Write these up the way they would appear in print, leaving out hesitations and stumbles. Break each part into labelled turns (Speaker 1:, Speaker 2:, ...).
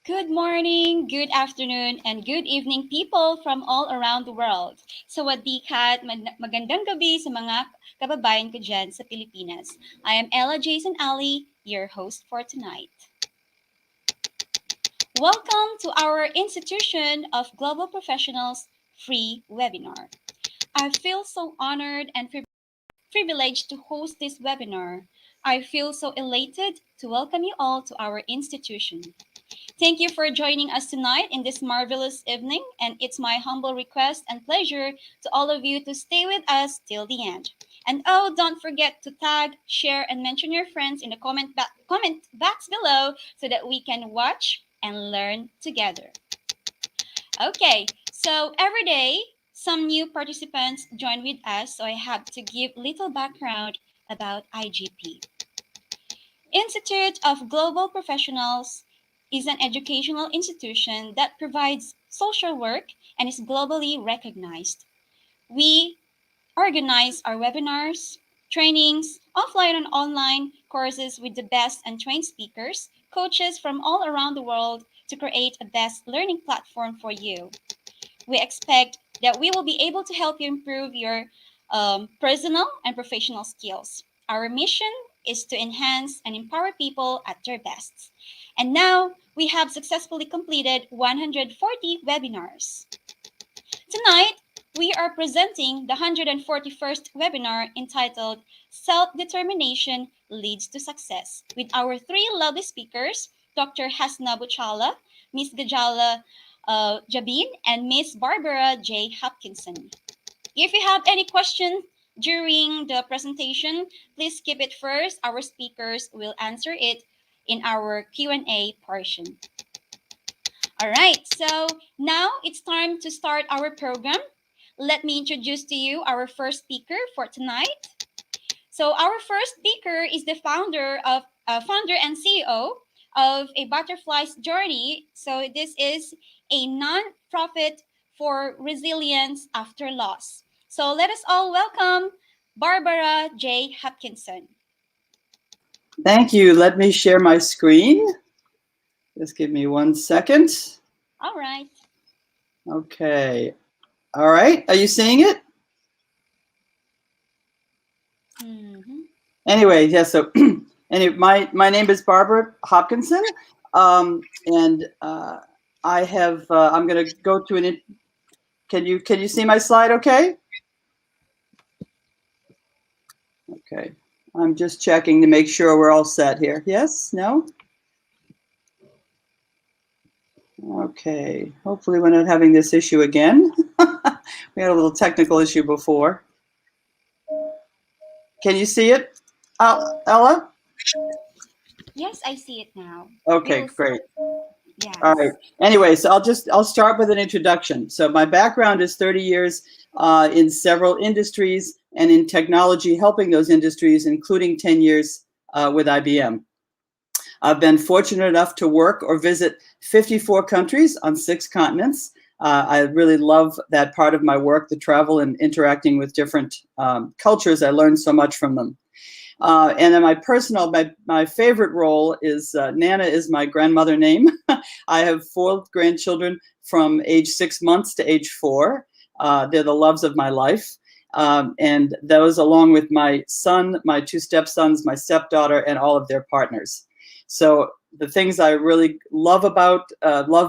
Speaker 1: Good morning, good afternoon, and good evening people from all around the world. Sawadee ka at magandang gabi sa mga kababayan ko dyan sa Pilipinas. I am Ella Jason Ali, your host for tonight. Welcome to our Institution of Global Professionals free webinar. I feel so honored and privileged to host this webinar. I feel so elated to welcome you all to our institution. Thank you for joining us tonight in this marvelous evening, and it's my humble request and pleasure to all of you to stay with us till the end. And oh, don't forget to tag, share, and mention your friends in the comment box below so that we can watch and learn together. Okay, so every day, some new participants join with us, so I have to give little background about IGP. Institute of Global Professionals is an educational institution that provides social work and is globally recognized. We organize our webinars, trainings, offline and online courses with the best and trained speakers, coaches from all around the world to create a best learning platform for you. We expect that we will be able to help you improve your personal and professional skills. Our mission is to enhance and empower people at their best. And now we have successfully completed 140 webinars. Tonight, we are presenting the 141st webinar entitled Self-Determination Leads to Success with our three lovely speakers, Dr. Hasna Buchala, Ms. Gajala Jabin, and Ms. Barbara J. Hopkinson. If you have any questions during the presentation, please keep it first. Our speakers will answer it in our Q&A portion. All right, so now it's time to start our program. Let me introduce to you our first speaker for tonight. So our first speaker is the founder and CEO of A Butterfly's Journey. So this is a non-profit for resilience after loss. So let us all welcome Barbara J. Hopkinson.
Speaker 2: Thank you. Let me share my screen. Just give me 1 second.
Speaker 1: All right.
Speaker 2: Okay. All right. Are you seeing it?
Speaker 1: Mm-hmm.
Speaker 2: Anyway, yeah, so anyway, my name is Barbara Hopkinson, and I have I'm going to go to can you see my slide okay? Okay. I'm just checking to make sure we're all set here. Yes? No? Okay. Hopefully we're not having this issue again. We had a little technical issue before. Can you see it, Ella?
Speaker 1: Yes, I see it now.
Speaker 2: Okay, great.
Speaker 1: Yes.
Speaker 2: All right. Anyway, so I'll start with an introduction. So my background is 30 years in several industries and in technology, helping those industries, including 10 years with IBM. I've been fortunate enough to work or visit 54 countries on 6 continents. I really love that part of my work, the travel and interacting with different cultures. I learned so much from them. And then my favorite role is Nana is my grandmother name. I have 4 grandchildren from age 6 months to age 4. They're the loves of my life. And those along with my son, my 2 stepsons, my stepdaughter, and all of their partners. So the things I really love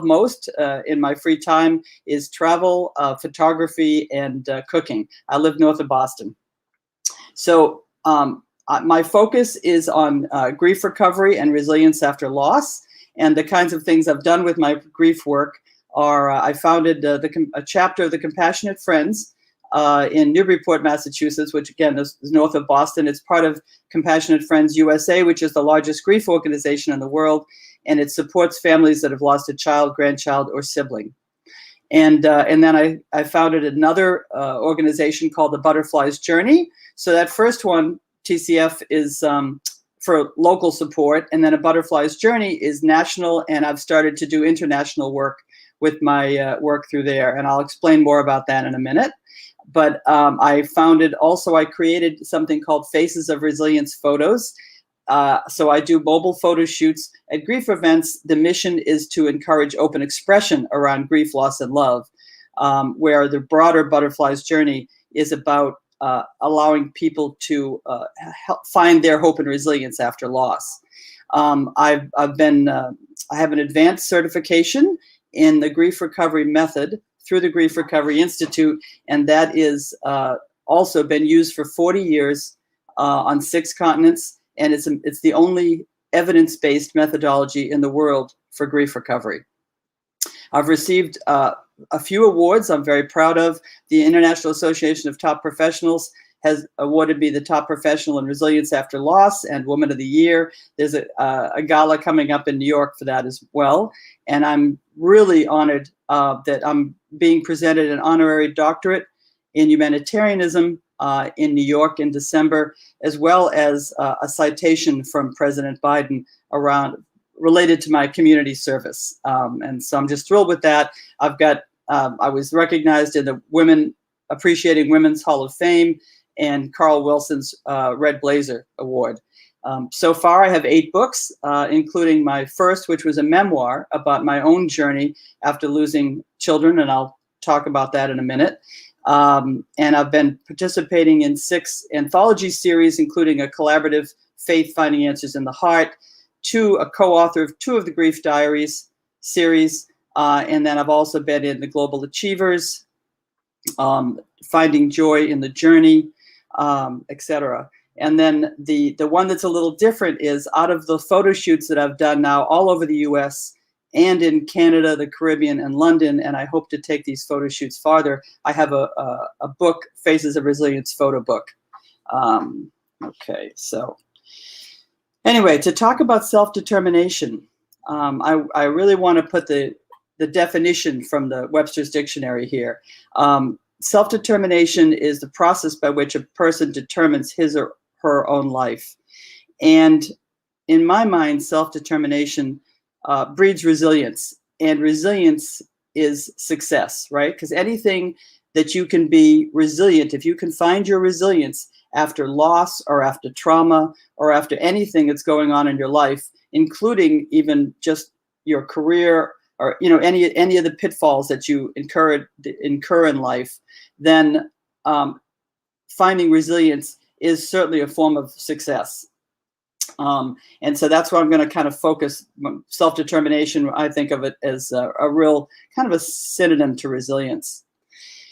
Speaker 2: most in my free time is travel, photography, and cooking. I live north of Boston. So my focus is on grief recovery and resilience after loss. And the kinds of things I've done with my grief work are I founded a chapter of the Compassionate Friends in Newburyport, Massachusetts, which again is north of Boston. It's part of Compassionate Friends USA, which is the largest grief organization in the world. And it supports families that have lost a child, grandchild, or sibling. And then I founded another organization called the Butterfly's Journey. So that first one, TCF, is for local support, and then A Butterfly's Journey is national, and I've started to do international work with my work through there, and I'll explain more about that in a minute. But I created something called Faces of Resilience Photos, So I do mobile photo shoots at grief events. The mission is to encourage open expression around grief, loss, and love, where the broader Butterfly's journey is about allowing people to help find their hope and resilience after loss. I have an advanced certification in the grief recovery method through the Grief Recovery Institute, and that is also been used for 40 years on 6 continents, and it's the only evidence-based methodology in the world for grief recovery. I've received a few awards I'm very proud of. The International Association of Top Professionals has awarded me the Top Professional in Resilience After Loss and Woman of the Year. There's a gala coming up in New York for that as well. And I'm really honored that I'm being presented an honorary doctorate in humanitarianism in New York in December, as well as a citation from President Biden related to my community service. And so I'm just thrilled with that. I was recognized in the Women Appreciating Women's Hall of Fame and Carl Wilson's Red Blazer Award. So far, I have 8 books, including my first, which was a memoir about my own journey after losing children, and I'll talk about that in a minute. And I've been participating in 6 anthology series, including a collaborative Faith Finding Answers in the Heart, a co-author of 2 of the Grief Diaries series, and then I've also been in the Global Achievers, Finding Joy in the Journey, etc. And then the one that's a little different is, out of the photo shoots that I've done now all over the US and in Canada, the Caribbean, and London, and I hope to take these photo shoots farther, I have a book, Faces of Resilience photo book. Okay, so anyway, to talk about self-determination, I really want to put the definition from the Webster's Dictionary here. Self-determination is the process by which a person determines his or her own life. And in my mind, self-determination breeds resilience, and resilience is success, right? Because anything that you can be resilient, if you can find your resilience after loss or after trauma or after anything that's going on in your life, including even just your career or any of the pitfalls that you incur in life, then finding resilience is certainly a form of success. And so that's where I'm going to kind of focus. Self-determination, I think of it as a real kind of a synonym to resilience.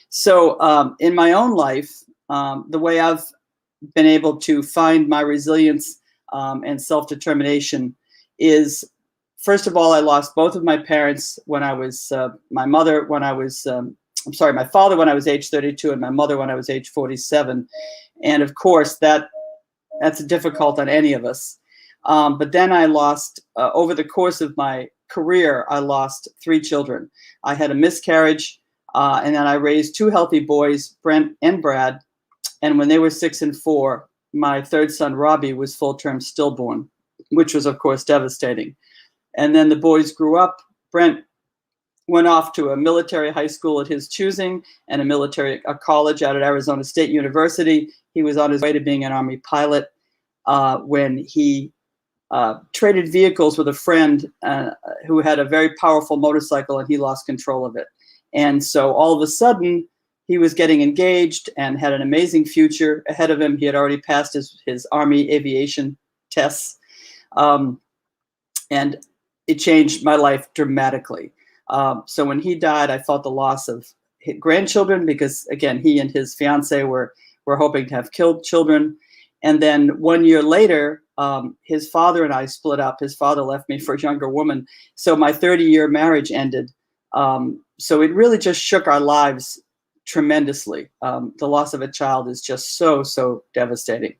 Speaker 2: So in my own life, the way I've been able to find my resilience and self-determination is, first of all, I lost both of my parents when I was, my father when I was age 32 and my mother when I was age 47. And of course, that's difficult on any of us. But then I lost, over the course of my career, I lost 3 children. I had a miscarriage, and then I raised 2 healthy boys, Brent and Brad. And when they were 6 and 4, my third son, Robbie, was full-term stillborn, which was, of course, devastating. And then the boys grew up. Brent went off to a military high school at his choosing and a college out at Arizona State University. He was on his way to being an Army pilot when he traded vehicles with a friend who had a very powerful motorcycle, and he lost control of it. And so all of a sudden, he was getting engaged and had an amazing future ahead of him. He had already passed his Army aviation tests. And it changed my life dramatically. So when he died, I felt the loss of grandchildren because, again, he and his fiance were hoping to have killed children. And then 1 year later, his father and I split up. His father left me for a younger woman. So my 30-year marriage ended. So it really just shook our lives tremendously. The loss of a child is just so devastating.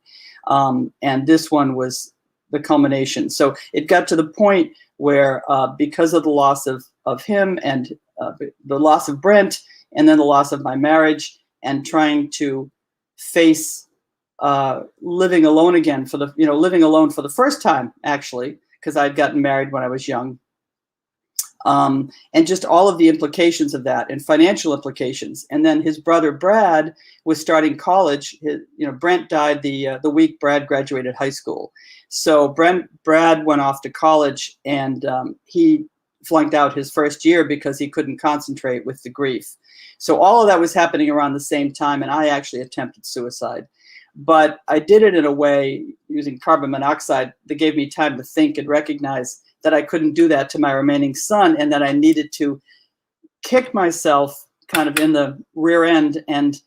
Speaker 2: And this one was the culmination. So it got to the point where because of the loss of him and the loss of Brent and then the loss of my marriage and trying to face living alone again living alone for the first time, actually, because I'd gotten married when I was young. and just all of the implications of that and financial implications. And then his brother Brad was starting college. Brent died the week Brad graduated high school. So Brad went off to college, and he flunked out his first year because he couldn't concentrate with the grief. So all of that was happening around the same time, and I actually attempted suicide. But I did it in a way using carbon monoxide that gave me time to think and recognize that I couldn't do that to my remaining son, and that I needed to kick myself kind of in the rear end and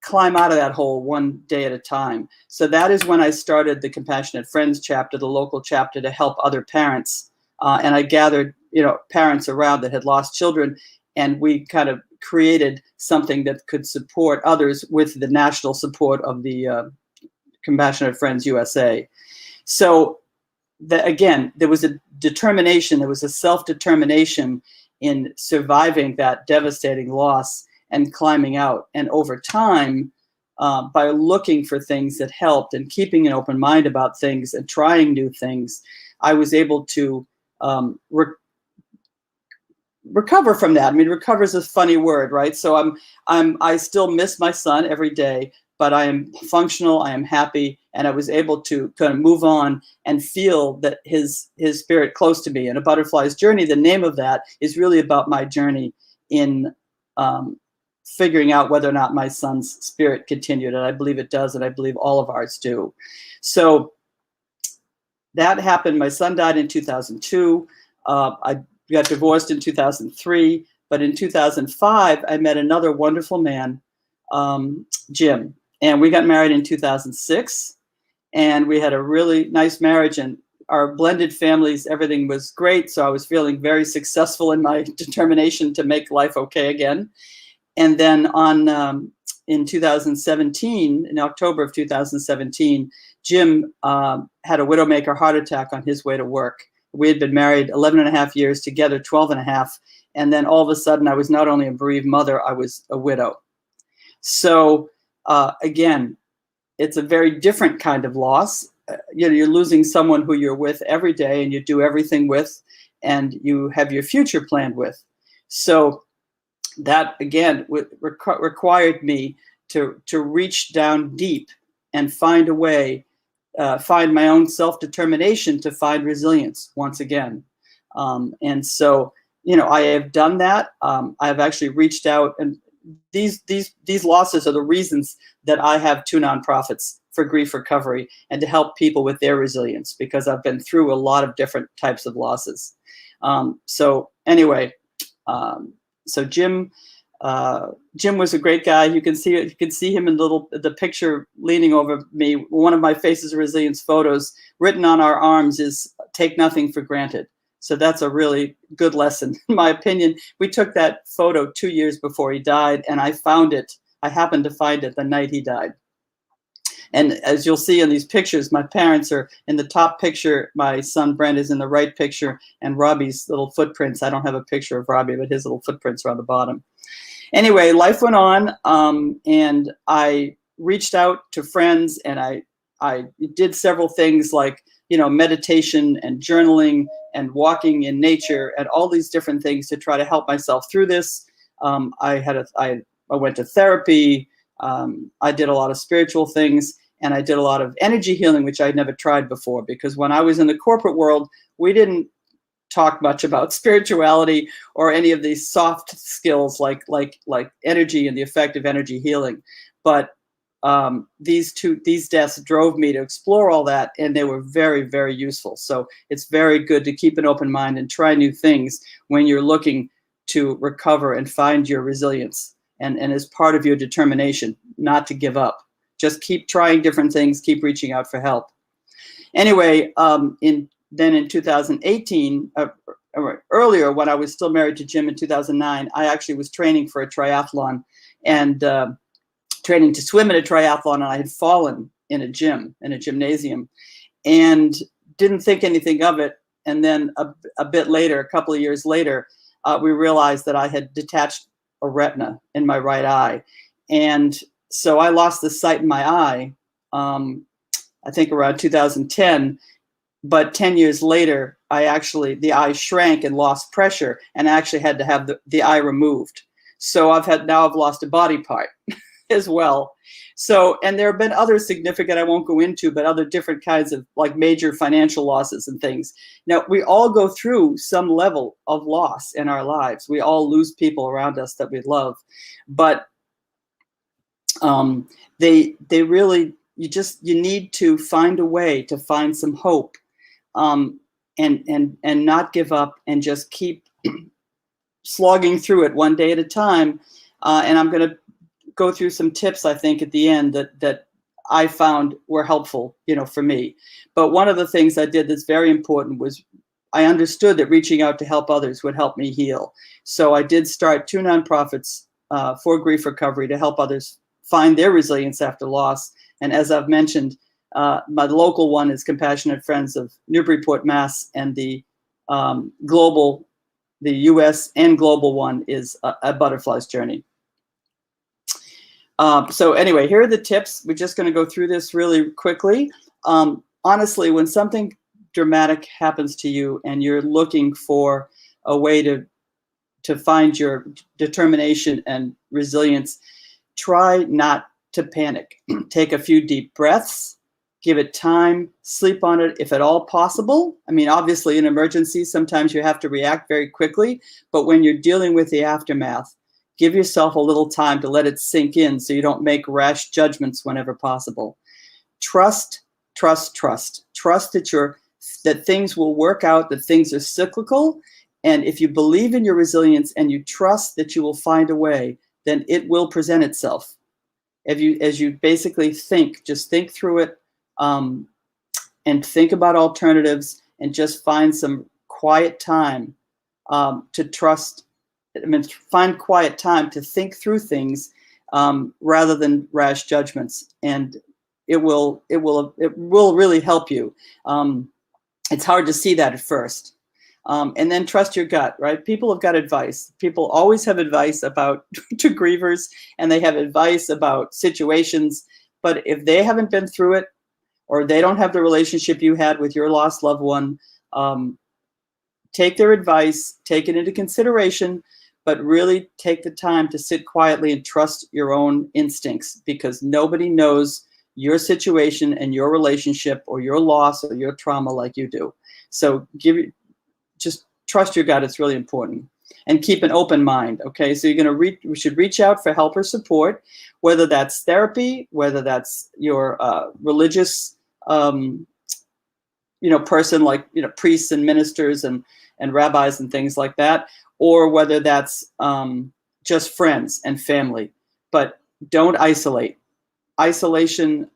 Speaker 2: climb out of that hole one day at a time. So that is when I started the Compassionate Friends chapter, the local chapter, to help other parents. And I gathered, parents around that had lost children, and we kind of created something that could support others with the national support of the Compassionate Friends USA. So again, there was a determination, there was a self-determination in surviving that devastating loss and climbing out. And over time, by looking for things that helped and keeping an open mind about things and trying new things, I was able to recover from that. I mean, recover is a funny word, right? So I still miss my son every day, but I am functional, I am happy, and I was able to kind of move on and feel that his spirit close to me. And A Butterfly's Journey, the name of that, is really about my journey in figuring out whether or not my son's spirit continued. And I believe it does, and I believe all of ours do. So that happened. My son died in 2002. I got divorced in 2003, but in 2005, I met another wonderful man, Jim, and we got married in 2006, and we had a really nice marriage, and our blended families, everything was great. So I was feeling very successful in my determination to make life okay again. And then in 2017, in October of 2017, Jim had a widowmaker heart attack on his way to work. We had been married 11 and a half years, together 12 and a half. And then all of a sudden, I was not only a bereaved mother, I was a widow. So again, it's a very different kind of loss. You're losing someone who you're with every day and you do everything with, and you have your future planned with. So that, again, required me to reach down deep and find a way, find my own self-determination to find resilience once again. And so, I have done that. I have actually reached out, and these losses are the reasons that I have two nonprofits for grief recovery and to help people with their resilience, because I've been through a lot of different types of losses. So anyway, so Jim was a great guy. You can see it. You can see him in the picture leaning over me. One of my Faces of Resilience photos, written on our arms, is "Take nothing for granted." So that's a really good lesson, in my opinion. We took that photo 2 years before he died, and I found it. I happened to find it the night he died. And as you'll see in these pictures, my parents are in the top picture. My son Brent is in the right picture, and Robbie's little footprints. I don't have a picture of Robbie, but his little footprints are on the bottom. Anyway, life went on, and I reached out to friends, and I did several things like, meditation and journaling and walking in nature and all these different things to try to help myself through this. I went to therapy. I did a lot of spiritual things, and I did a lot of energy healing, which I'd never tried before, because when I was in the corporate world, we didn't talk much about spirituality or any of these soft skills like energy and the effect of energy healing. But these deaths drove me to explore all that, and they were very, very useful. So it's very good to keep an open mind and try new things when you're looking to recover and find your resilience, and as part of your determination not to give up. Just keep trying different things, keep reaching out for help. Anyway, in 2018, earlier, when I was still married to Jim in 2009, I actually was training for a triathlon and training to swim in a triathlon, and I had fallen in a gymnasium, and didn't think anything of it. And then a bit later, a couple of years later, we realized that I had detached a retina in my right eye. And so I lost the sight in my eye, I think around 2010. But 10 years later, the eye shrank and lost pressure, and I actually had to have the eye removed. So now I've lost a body part as well. So, and there have been other significant, I won't go into, but other different kinds of like major financial losses and things. Now, we all go through some level of loss in our lives. We all lose people around us that we love, but they really, you need to find a way to find some hope, and not give up, and just keep slogging through it one day at a time. And I'm going to go through some tips, I think, at the end that I found were helpful, for me. But one of the things I did that's very important was I understood that reaching out to help others would help me heal. So I did start 2 nonprofits for grief recovery to help others find their resilience after loss. And as I've mentioned, my local one is Compassionate Friends of Newburyport, Mass, and the U.S. and global one is a Butterfly's Journey. So anyway, here are the tips. We're just going to go through this really quickly. Honestly, when something dramatic happens to you and you're looking for a way to find your determination and resilience, try not to panic. Take a few deep breaths, give it time, sleep on it if at all possible. I mean, obviously in emergencies, sometimes you have to react very quickly, but when you're dealing with the aftermath, give yourself a little time to let it sink in so you don't make rash judgments whenever possible. Trust that things will work out, that things are cyclical. And if you believe in your resilience and you trust that you will find a way, then it will present itself. As you basically just think through it, and think about alternatives, and just find some quiet time to trust. Find quiet time to think through things rather than rash judgments, and it will really help you. It's hard to see that at first. And then trust your gut, right? People have got advice. People always have advice about to grievers, and they have advice about situations. But if they haven't been through it, or they don't have the relationship you had with your lost loved one, take their advice, take it into consideration, but really take the time to sit quietly and trust your own instincts, because nobody knows your situation and your relationship or your loss or your trauma like you do. So just trust your gut. It's really important. And keep an open mind. Okay, so we should reach out for help or support, whether that's therapy, whether that's your religious person, like priests and ministers and rabbis and things like that, or whether that's just friends and family. But don't isolate. Isolation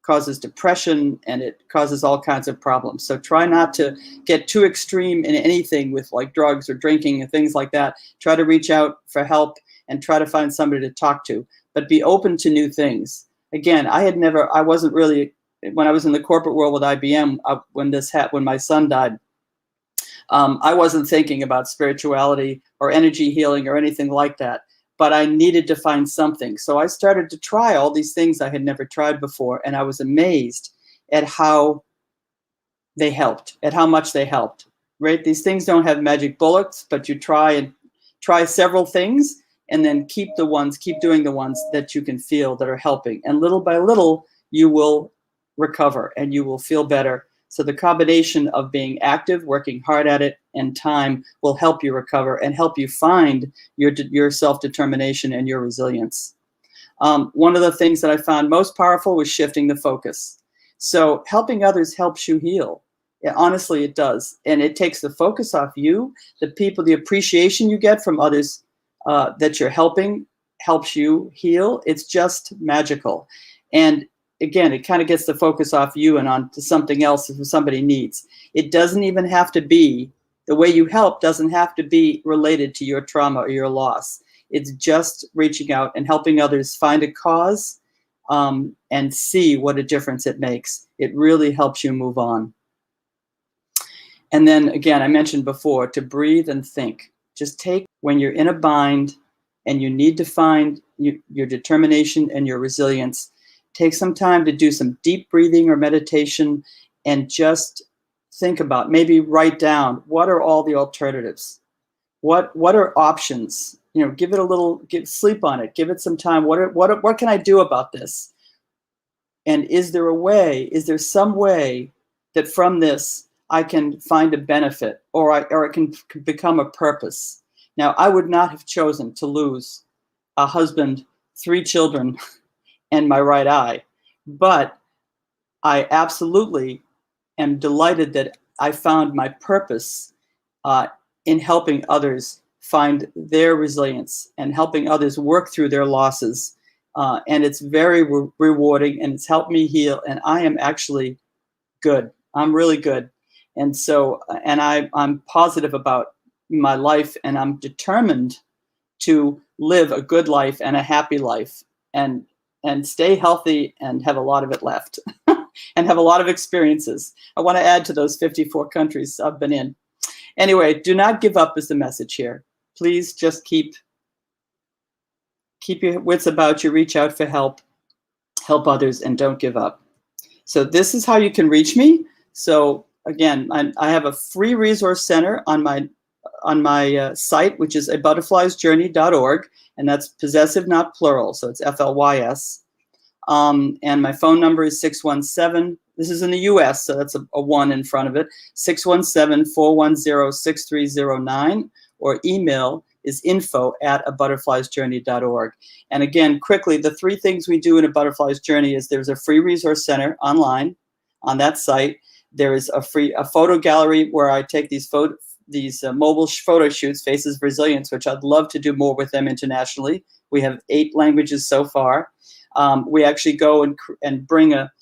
Speaker 2: causes depression, and it causes all kinds of problems. So try not to get too extreme in anything with like drugs or drinking and things like that. Try to reach out for help and try to find somebody to talk to, but be open to new things. Again, I wasn't really, when I was in the corporate world with IBM, when my son died, I wasn't thinking about spirituality or energy healing or anything like that. But I needed to find something. So I started to try all these things I had never tried before. And I was amazed at how they helped, at how much they helped, right? These things don't have magic bullets, but you try several things, and then keep doing the ones that you can feel that are helping. And little by little, you will recover and you will feel better. So the combination of being active, working hard at it, and time will help you recover and help you find your self-determination and your resilience. One of the things that I found most powerful was shifting the focus. So helping others helps you heal. Honestly, it does. And it takes the focus off you. The appreciation you get from others that you're helping helps you heal. It's just magical. And again, it kind of gets the focus off you and on to something else if somebody needs. It doesn't even have to be, the way you help doesn't have to be related to your trauma or your loss. It's just reaching out and helping others find a cause and see what a difference it makes. It really helps you move on. And then again, I mentioned before, to breathe and think. Just take, when you're in a bind and you need to find your determination and your resilience, take some time to do some deep breathing or meditation and just think about, maybe write down, what are all the alternatives? What are options? You know, give it a little, sleep on it, give it some time. What can I do about this? And is there a way, is there some way that from this I can find a benefit, or it can become a purpose? Now, I would not have chosen to lose a husband, 3 children, and my right eye, but I absolutely am delighted that I found my purpose in helping others find their resilience and helping others work through their losses. And it's very rewarding, and it's helped me heal. And I am actually good. I'm really good. And so, and I'm positive about my life, and I'm determined to live a good life and a happy life, and stay healthy and have a lot of it left. And have a lot of experiences. I want to add to those 54 countries I've been in. Anyway, do not give up is the message here. Please just keep your wits about you, reach out for help others, and don't give up. So this is how you can reach me. So again, I have a free resource center on my site, which is abutterfliesjourney.org, and that's possessive, not plural, so it's FLYS. And my phone number is 617, this is in the US, so that's a 1 in front of it, 617-410-6309, or email is info@abutterfliesjourney.org. And again, quickly, the 3 things we do in A Butterfly's Journey is there's a free resource center online on that site. There is a photo gallery where I take these mobile photo shoots, Faces of Resilience, which I'd love to do more with them internationally. We have 8 languages so far. We actually go and bring a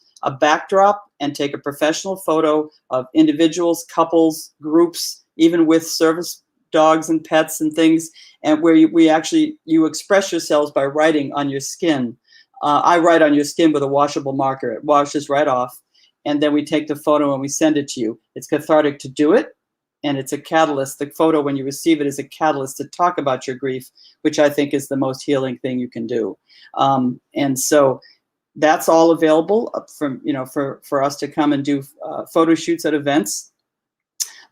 Speaker 2: backdrop and take a professional photo of individuals, couples, groups, even with service dogs and pets and things, and where you express yourselves by writing on your skin. I write on your skin with a washable marker. It washes right off, and then we take the photo and we send it to you. It's cathartic to do it, and it's a catalyst. The photo, when you receive it, is a catalyst to talk about your grief, which I think is the most healing thing you can do. And so that's all available for us to come and do photo shoots at events.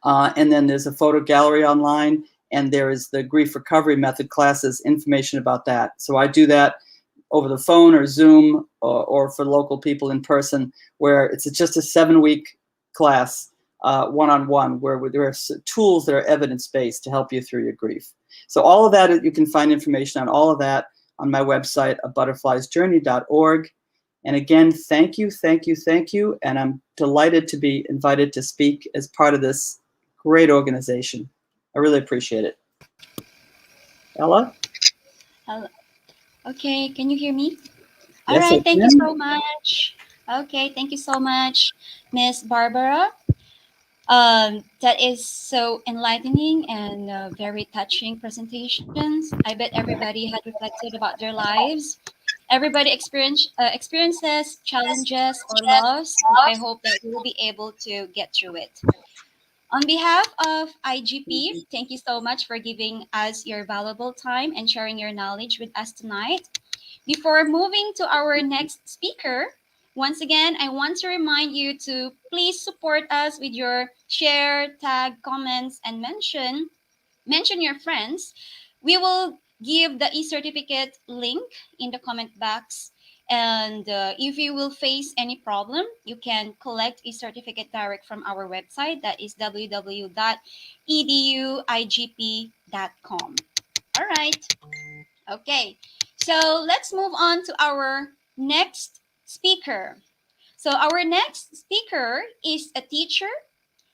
Speaker 2: And then there's a photo gallery online, and there is the grief recovery method classes, information about that. So I do that over the phone or Zoom, or for local people in person, where it's just a 7-week class, one-on-one, where there are tools that are evidence-based to help you through your grief. So all of that, you can find information on all of that on my website, abutterfliesjourney.org. And again, thank you. And I'm delighted to be invited to speak as part of this great organization. I really appreciate it. Ella?
Speaker 1: Hello. Okay, can you hear me?
Speaker 2: Yes,
Speaker 1: all right,
Speaker 2: I
Speaker 1: thank
Speaker 2: can.
Speaker 1: you so much. Okay, thank you so much, Miss Barbara. That is so enlightening and very touching presentations. I bet everybody had reflected about their lives. Everybody experiences challenges or loss, and I hope that we will be able to get through it. On behalf of IGP, thank you so much for giving us your valuable time and sharing your knowledge with us tonight. Before moving to our next speaker, once again, I want to remind you to please support us with your share, tag, comments, and mention your friends. We will give the e-certificate link in the comment box. And if you will face any problem, you can collect e-certificate direct from our website. That is www.eduigp.com. All right. Okay. So let's move on to our next speaker. So our next speaker is a teacher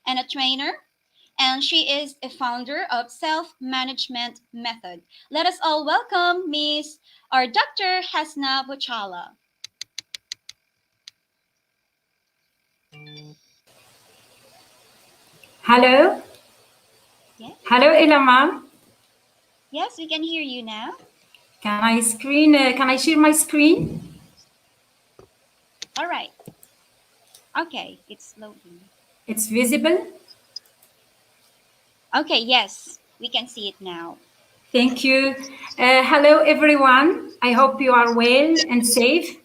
Speaker 1: and a trainer, and she is a founder of Self-Management Method. Let us all welcome Miss or Dr. Hasna Bochala.
Speaker 3: Hello.
Speaker 1: Yes.
Speaker 3: Hello, Ilama.
Speaker 1: Yes, we can hear you now.
Speaker 3: Can I share my screen?
Speaker 1: All right. Okay, it's loading.
Speaker 3: It's visible.
Speaker 1: Okay, yes, we can see it now.
Speaker 3: Thank you. Hello, everyone. I hope you are well and safe.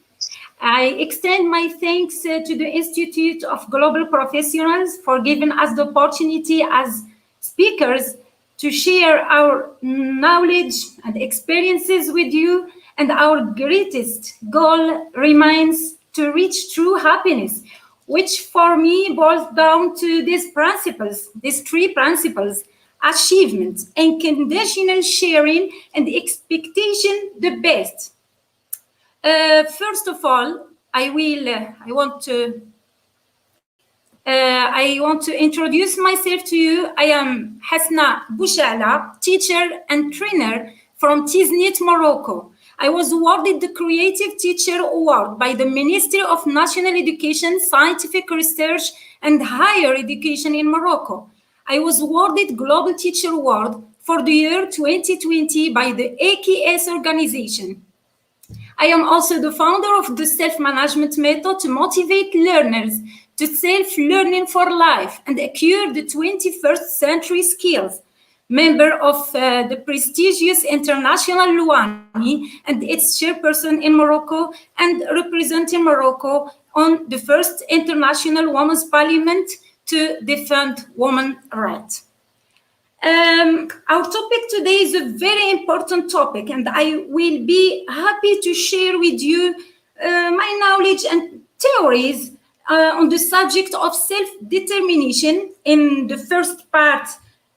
Speaker 3: I extend my thanks to the Institute of Global Professionals for giving us the opportunity as speakers to share our knowledge and experiences with you. And our greatest goal remains to reach true happiness, which for me boils down to these principles, these three principles: achievement, unconditional sharing, and expectation the best. First of all, I want to introduce myself to you. I am Hasna Boushala, teacher and trainer from Tiznit, Morocco. I was awarded the Creative Teacher Award by the Ministry of National Education, Scientific Research and Higher Education in Morocco. I was awarded Global Teacher Award for the year 2020 by the AKS organization. I am also the founder of the self-management method to motivate learners to self-learning for life and acquire the 21st century skills. Member of the prestigious International Luani and its chairperson in Morocco, and representing Morocco on the first International Women's Parliament to defend women's rights. Our topic today is a very important topic, and I will be happy to share with you my knowledge and theories on the subject of self-determination in the first part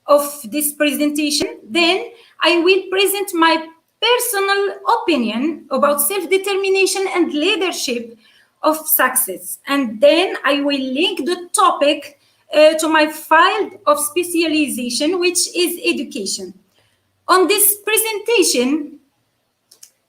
Speaker 3: of this presentation. Then I will present my personal opinion about self-determination and leadership of success. And then I will link the topic to my field of specialization, which is education. On this presentation,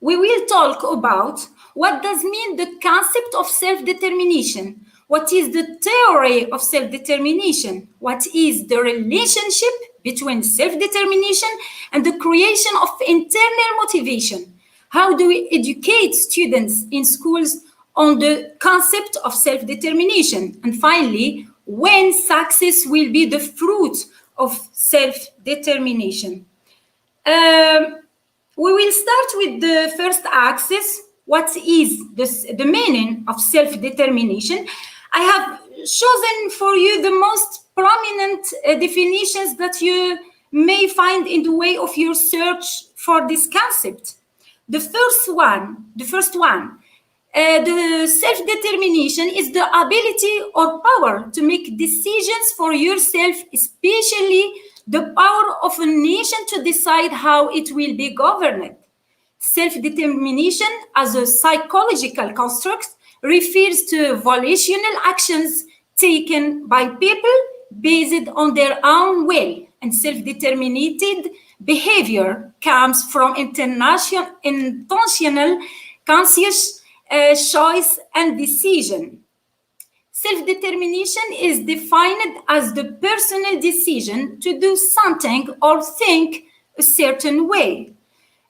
Speaker 3: we will talk about what does mean the concept of self-determination, what is the theory of self-determination, what is the relationship between self-determination and the creation of internal motivation, how do we educate students in schools on the concept of self-determination, and finally, when success will be the fruit of self-determination. We will start with the first axis. What is the meaning of self-determination? I have chosen for you the most prominent definitions that you may find in the way of your search for this concept. The first one, the self-determination is the ability or power to make decisions for yourself, especially the power of a nation to decide how it will be governed. Self-determination as a psychological construct refers to volitional actions taken by people based on their own will, and self-determined behavior comes from intentional, conscious choice and decision. Self-determination is defined as the personal decision to do something or think a certain way.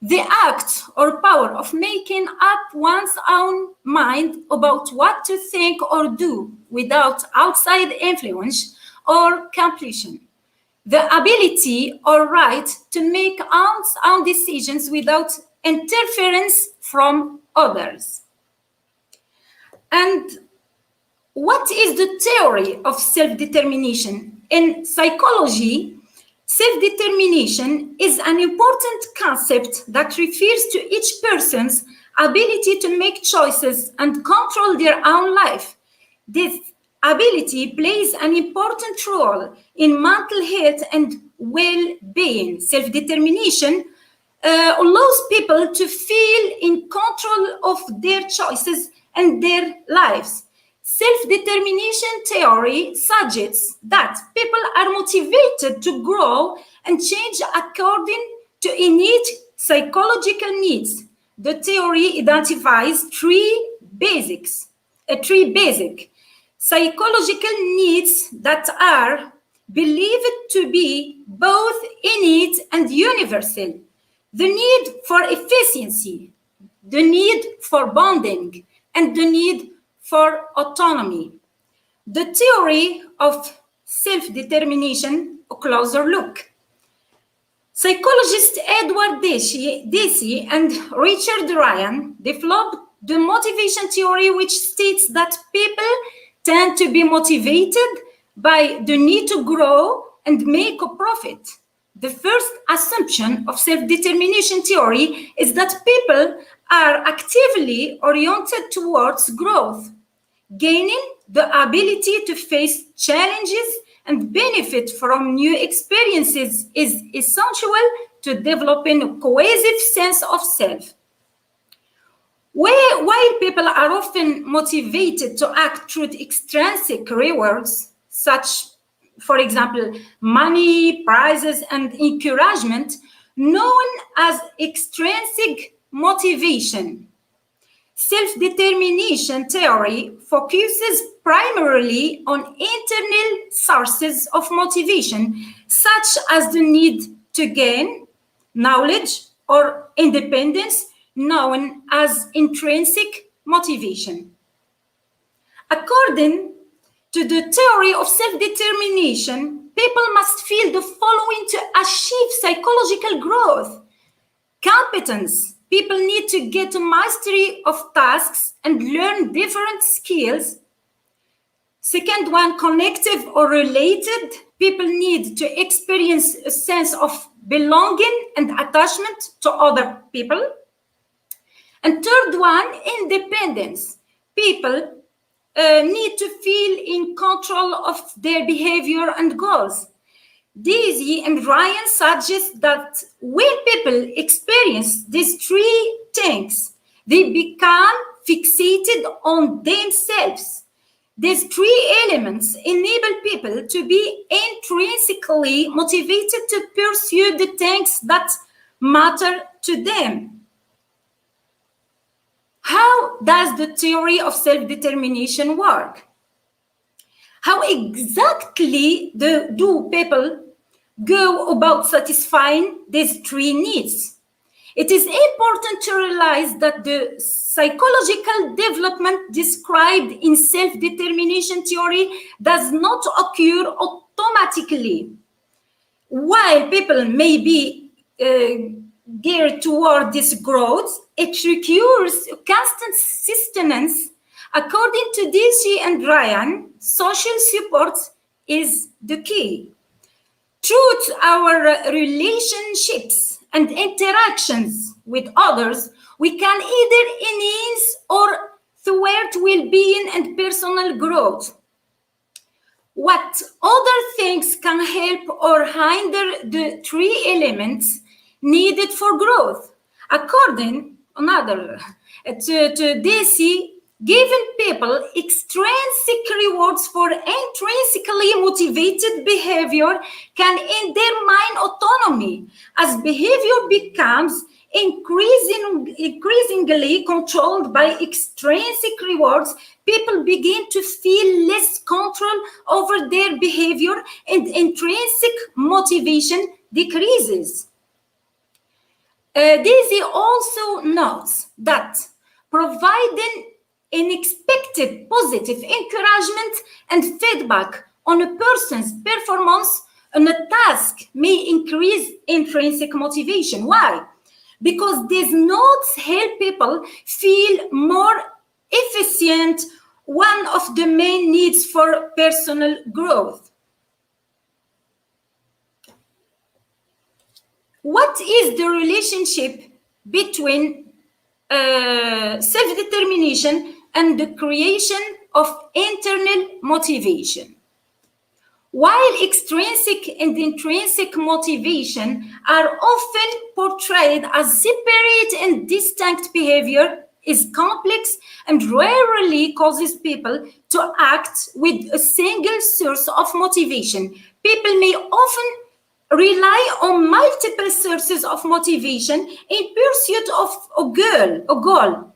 Speaker 3: The act or power of making up one's own mind about what to think or do without outside influence or compulsion. The ability or right to make one's own decisions without interference from others. And what is the theory of self-determination? In psychology, self-determination is an important concept that refers to each person's ability to make choices and control their own life. This ability plays an important role in mental health and well-being. Self-determination allows people to feel in control of their choices and their lives. Self-determination theory suggests that people are motivated to grow and change according to innate psychological needs. The theory identifies three basic psychological needs that are believed to be both innate and universal: the need for efficiency, the need for bonding, and the need for autonomy. The theory of self-determination, a closer look. Psychologists Edward Deci and Richard Ryan the motivation theory, which states that people tend to be motivated by the need to grow and make a profit. The first assumption of self-determination theory is that people are actively oriented towards growth. Gaining the ability to face challenges and benefit from new experiences is essential to developing a cohesive sense of self. While people are often motivated to act through extrinsic rewards, such, for example, money, prizes, and encouragement, known as extrinsic motivation, self-determination theory focuses primarily on internal sources of motivation, such as the need to gain knowledge or independence, known as intrinsic motivation. According to the theory of self-determination, people must feel the following to achieve psychological growth: competence. People need to get a mastery of tasks and learn different skills. Second one, connective or related. People need to experience a sense of belonging and attachment to other people. And third one, independence. People need to feel in control of their behavior and goals. Daisy and Ryan suggest that when people experience these three things, they become fixated on themselves. These three elements enable people to be intrinsically motivated to pursue the things that matter to them. How does the theory of self-determination work? How exactly do people go about satisfying these three needs? It is important to realize that the psychological development described in self-determination theory does not occur automatically. While people may be geared toward this growth, it requires constant sustenance. According to Daisy and Ryan, social support is the key. Through our relationships and interactions with others, we can either enhance or thwart well-being and personal growth. What other things can help or hinder the three elements needed for growth? According to Daisy, giving people extrinsic rewards for intrinsically motivated behavior can undermine autonomy. As behavior becomes increasingly controlled by extrinsic rewards, people begin to feel less control over their behavior and intrinsic motivation decreases. Daisy also notes that providing unexpected positive encouragement and feedback on a person's performance on a task may increase intrinsic motivation. Why? Because these notes help people feel more efficient, one of the main needs for personal growth. What is the relationship between self-determination and the creation of internal motivation? While extrinsic and intrinsic motivation are often portrayed as separate and distinct, behavior is complex and rarely causes people to act with a single source of motivation. People may often rely on multiple sources of motivation in pursuit of a goal.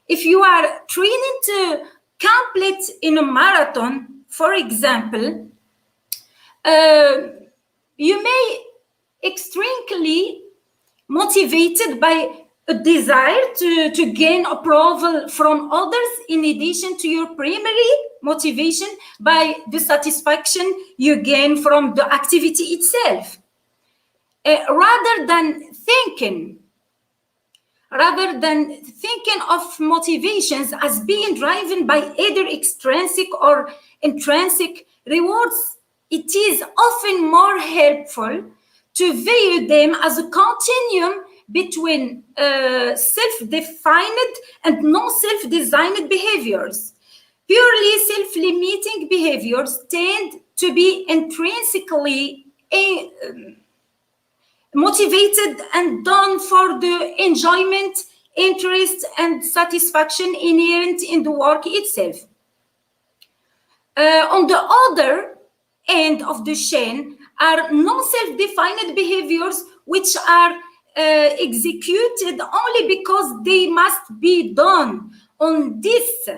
Speaker 3: If you are training to complete in a marathon, for example, you may extrinsically motivated by a desire to gain approval from others, in addition to your primary motivation by the satisfaction you gain from the activity itself. Rather than thinking rather than thinking of motivations as being driven by either extrinsic or intrinsic rewards. It is often more helpful to view them as a continuum between self-defined and non-self-designed behaviors. Purely self-limiting behaviors tend to be intrinsically motivated and done for the enjoyment, interest, and satisfaction inherent in the work itself. On the other end of the chain are non-self-defined behaviors which are executed only because they must be done. On this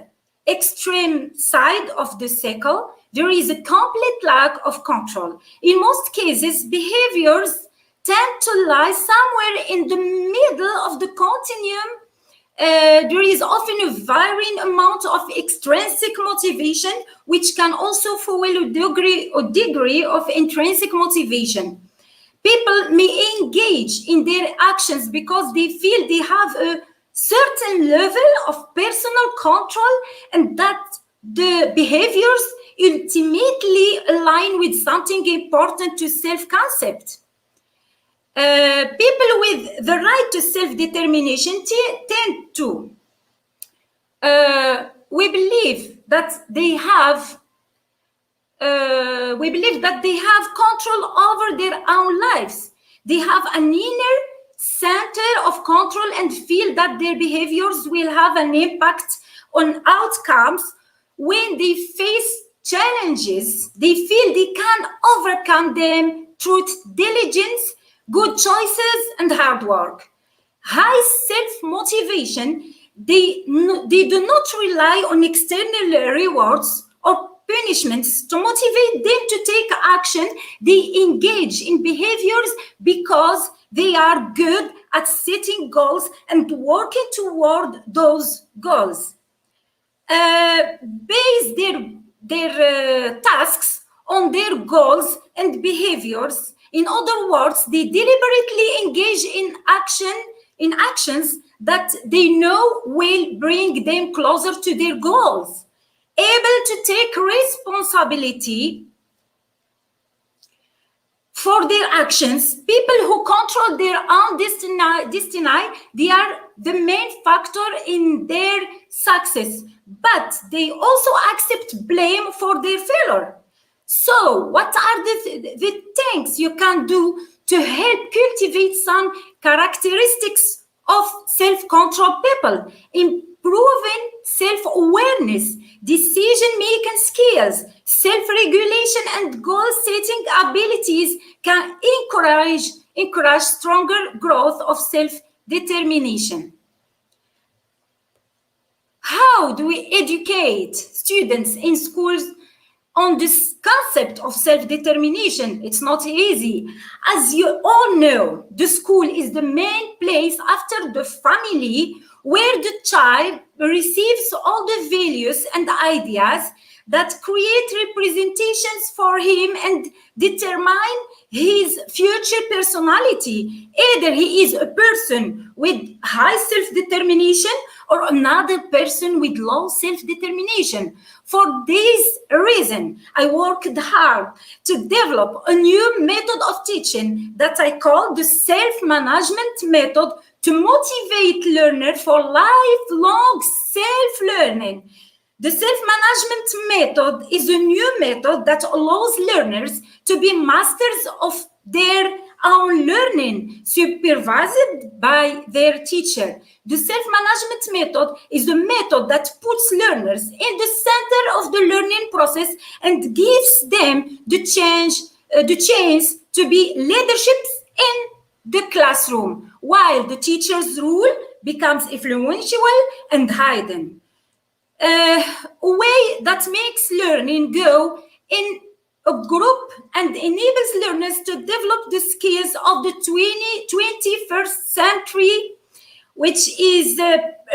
Speaker 3: extreme side of the cycle, there is a complete lack of control. In most cases, behaviors tend to lie somewhere in the middle of the continuum. There is often a varying amount of extrinsic motivation, which can also fuel a degree of intrinsic motivation. People may engage in their actions because they feel they have a certain level of personal control and that the behaviors ultimately align with something important to self-concept. People with the right to self-determination tend to we believe that they have control over their own lives. They have an inner center of control and feel that their behaviors will have an impact on outcomes. When they face challenges, they feel they can overcome them through diligence, good choices, and hard work. High self-motivation, they do not rely on external rewards or punishments to motivate them to take action. They engage in behaviors because they are good at setting goals and working toward those goals. Base their tasks on their goals and behaviors. In other words, they deliberately engage in actions that they know will bring them closer to their goals. Able to take responsibility for their actions, people who control their own destiny, they are the main factor in their success, but they also accept blame for their failure. So, what are the things you can do to help cultivate some characteristics of self-control people? Improving self-awareness, decision-making skills, self-regulation, and goal-setting abilities can encourage stronger growth of self-determination. How do we educate students in schools on this concept of self-determination? It's not easy. As you all know, the school is the main place after the family where the child receives all the values and ideas that create representations for him and determine his future personality. Either he is a person with high self-determination or another person with low self-determination. For this reason, I worked hard to develop a new method of teaching that I call the self-management method to motivate learners for lifelong self-learning. The self-management method is a new method that allows learners to be masters of their own learning, supervised by their teacher. The self-management method is a method that puts learners in the center of the learning process and gives them the chance to be leaderships in the classroom, while the teacher's rule becomes influential and hidden. A way that makes learning go in a group and enables learners to develop the skills of the 21st century, which is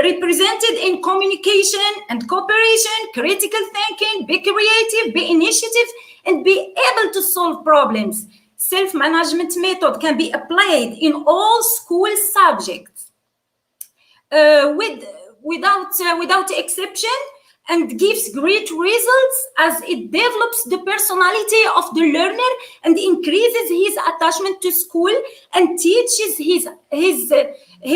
Speaker 3: represented in communication and cooperation, critical thinking, be creative, be initiative, and be able to solve problems. Self-management method can be applied in all school subjects. without exception, and gives great results as it develops the personality of the learner and increases his attachment to school and teaches he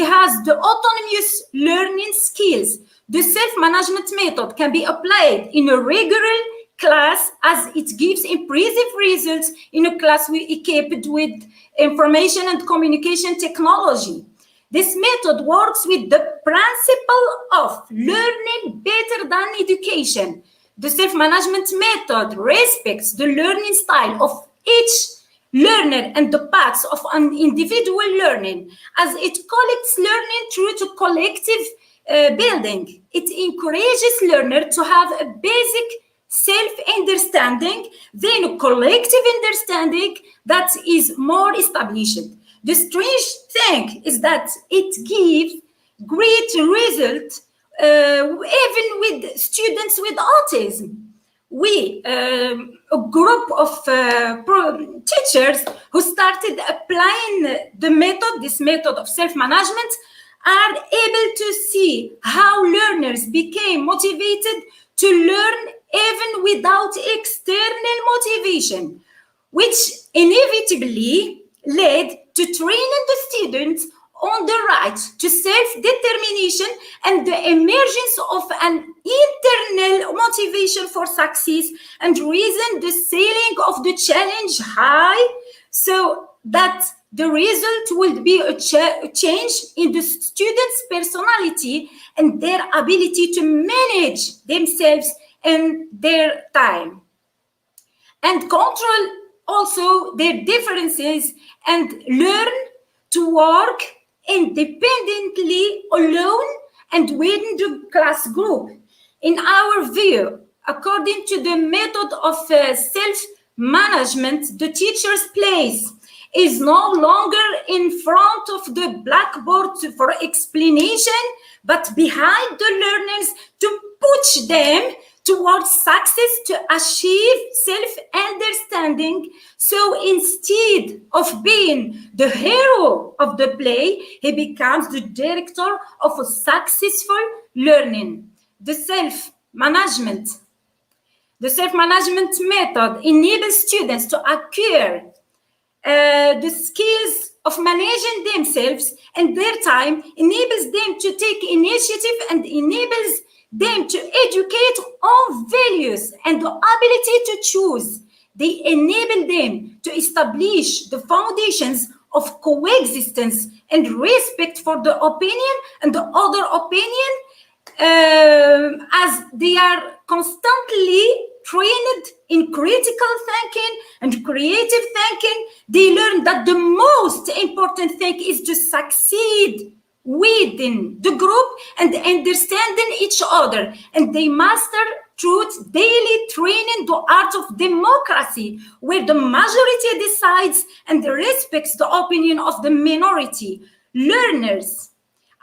Speaker 3: has the autonomous learning skills. The self-management method can be applied in a regular class as it gives impressive results in a class equipped with information and communication technology. This method works with the principle of learning better than education. The self-management method respects the learning style of each learner and the paths of an individual learning, as it collects learning through to collective building. It encourages learners to have a basic self-understanding, then a collective understanding that is more established. The strange thing is that it gives great result even with students with autism. We, a group of teachers who started applying this method of self-management, are able to see how learners became motivated to learn even without external motivation, which inevitably led to training the students on the right to self-determination and the emergence of an internal motivation for success and raising the ceiling of the challenge high so that the result will be a change in the students' personality and their ability to manage themselves and their time, and control also their differences and learn to work independently alone and within the class group. In our view, according to the method of self-management, the teacher's place is no longer in front of the blackboard for explanation, but behind the learners to push them towards success to achieve self-understanding. So instead of being the hero of the play, he becomes the director of a successful learning. The self-management method enables students to acquire the skills of managing themselves and their time, enables them to take initiative and enables them to educate on values and the ability to choose. They enable them to establish the foundations of coexistence and respect for the opinion and the other opinion, as they are constantly trained in critical thinking and creative thinking. They learn that the most important thing is to succeed within the group and understanding each other, and they master through daily training the art of democracy, where the majority decides and respects the opinion of the minority. Learners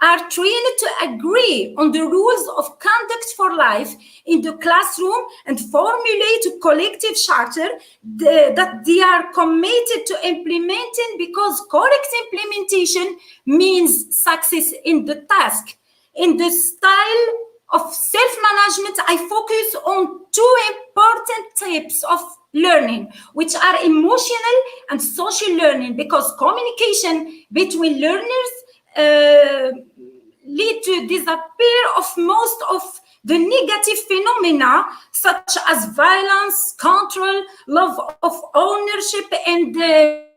Speaker 3: are trained to agree on the rules of conduct for life in the classroom and formulate a collective charter that they are committed to implementing, because correct implementation means success in the task. In the style of self-management, I focus on two important types of learning, which are emotional and social learning, because communication between learners lead to disappear of most of the negative phenomena such as violence, control, love of ownership, and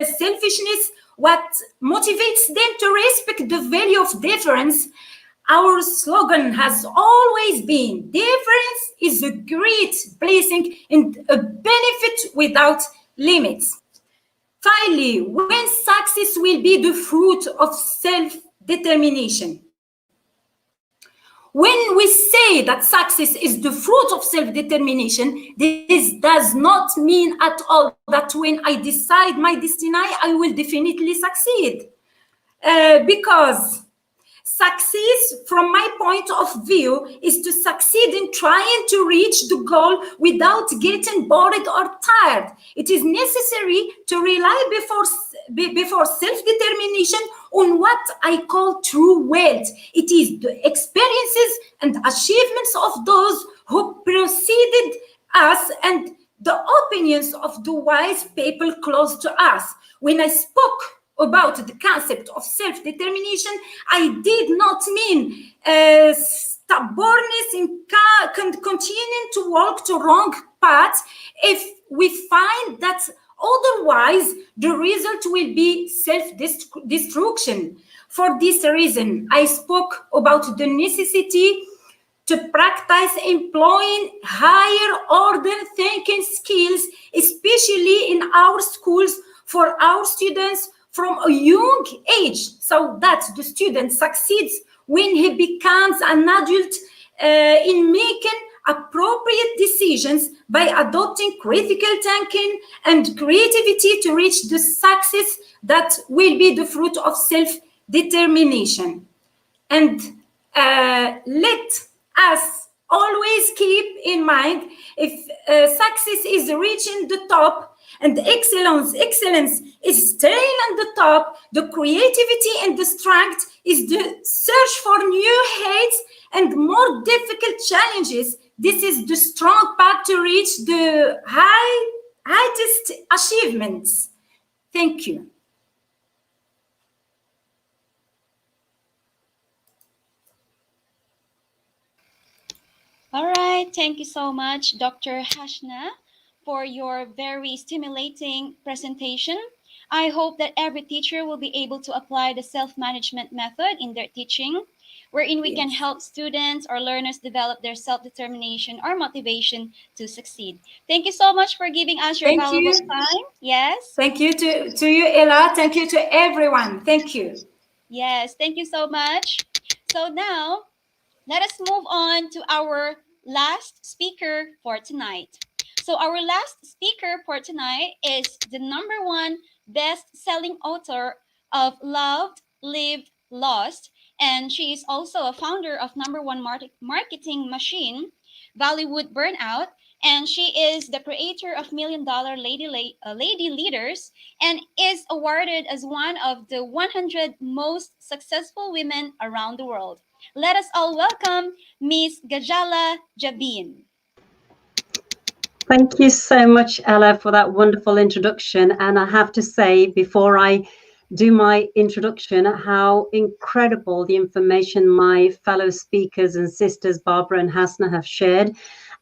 Speaker 3: selfishness. What motivates them to respect the value of difference? Our slogan has always been, difference is a great blessing and a benefit without limits. Finally, when success will be the fruit of self-determination. When we say that success is the fruit of self-determination, this does not mean at all that when I decide my destiny, I will definitely succeed. Because success, from my point of view, is to succeed in trying to reach the goal without getting bored or tired. It is necessary to rely before self-determination on what I call true wealth. It is the experiences and achievements of those who preceded us and the opinions of the wise people close to us. When I spoke about the concept of self-determination, I did not mean stubbornness in continuing to walk the wrong path if we find that otherwise the result will be self-destruction. For this reason, I spoke about the necessity to practice employing higher order thinking skills, especially in our schools for our students from a young age, so that the student succeeds when he becomes an adult in making appropriate decisions by adopting critical thinking and creativity to reach the success that will be the fruit of self-determination. And let us always keep in mind, if success is reaching the top and excellence is staying on the top, the creativity and the strength is the search for new heights and more difficult challenges. This is the strong path to reach the highest achievements. Thank you.
Speaker 1: All right, thank you so much, Dr. Hashna, for your very stimulating presentation. I hope that every teacher will be able to apply the self-management method in their teaching, wherein we can help students or learners develop their self-determination or motivation to succeed. Thank you so much for giving us your valuable time. Yes.
Speaker 3: Thank you to you, Ella. Thank you to everyone. Thank you.
Speaker 1: Yes, thank you so much. So now, let us move on to our last speaker for tonight. So our last speaker for tonight is the #1 best-selling author of Loved, Lived, Lost, and she is also a founder of #1 marketing machine, Bollywood Burnout, and she is the creator of $1 Million Lady Leaders and is awarded as one of the 100 most successful women around the world. Let us all welcome Miss Gajala Jabin.
Speaker 4: Thank you so much, Ella, for that wonderful introduction. And I have to say, before I do my introduction, how incredible the information my fellow speakers and sisters, Barbara and Hasna, have shared.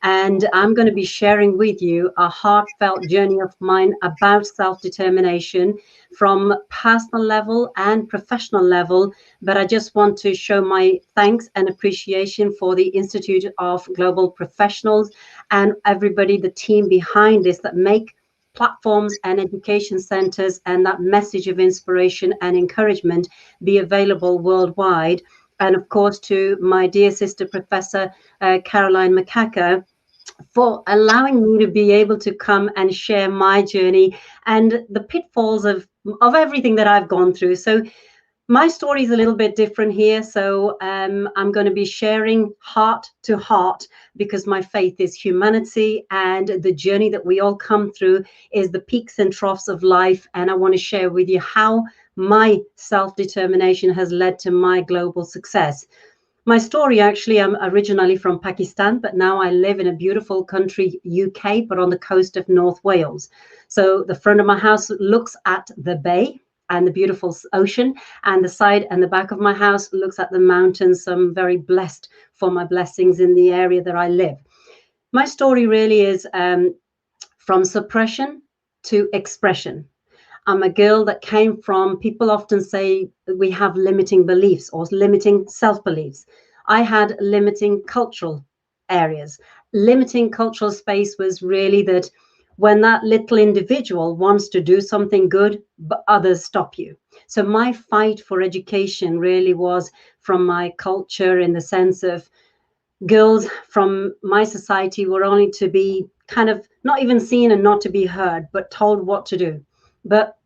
Speaker 4: And I'm going to be sharing with you a heartfelt journey of mine about self-determination from personal level and professional level. But I just want to show my thanks and appreciation for the Institute of Global Professionals and everybody, the team behind this that make platforms and education centers and that message of inspiration and encouragement be available worldwide. And of course, to my dear sister, Professor Caroline Makaka, for allowing me to be able to come and share my journey and the pitfalls of everything that I've gone through. So my story is a little bit different here. So I'm going to be sharing heart to heart because my faith is humanity, and the journey that we all come through is the peaks and troughs of life. And I want to share with you how my self-determination has led to my global success. My story, actually, I'm originally from Pakistan, but now I live in a beautiful country, UK, but on the coast of North Wales. So the front of my house looks at the bay and the beautiful ocean, and the side and the back of my house looks at the mountains. So I'm very blessed for my blessings in the area that I live. My story really is from suppression to expression. I'm a girl that came from, people often say we have limiting beliefs or limiting self-beliefs. I had limiting cultural areas. Limiting cultural space was really that when that little individual wants to do something good, but others stop you. So my fight for education really was from my culture, in the sense of girls from my society were only to be kind of not even seen and not to be heard, but told what to do. But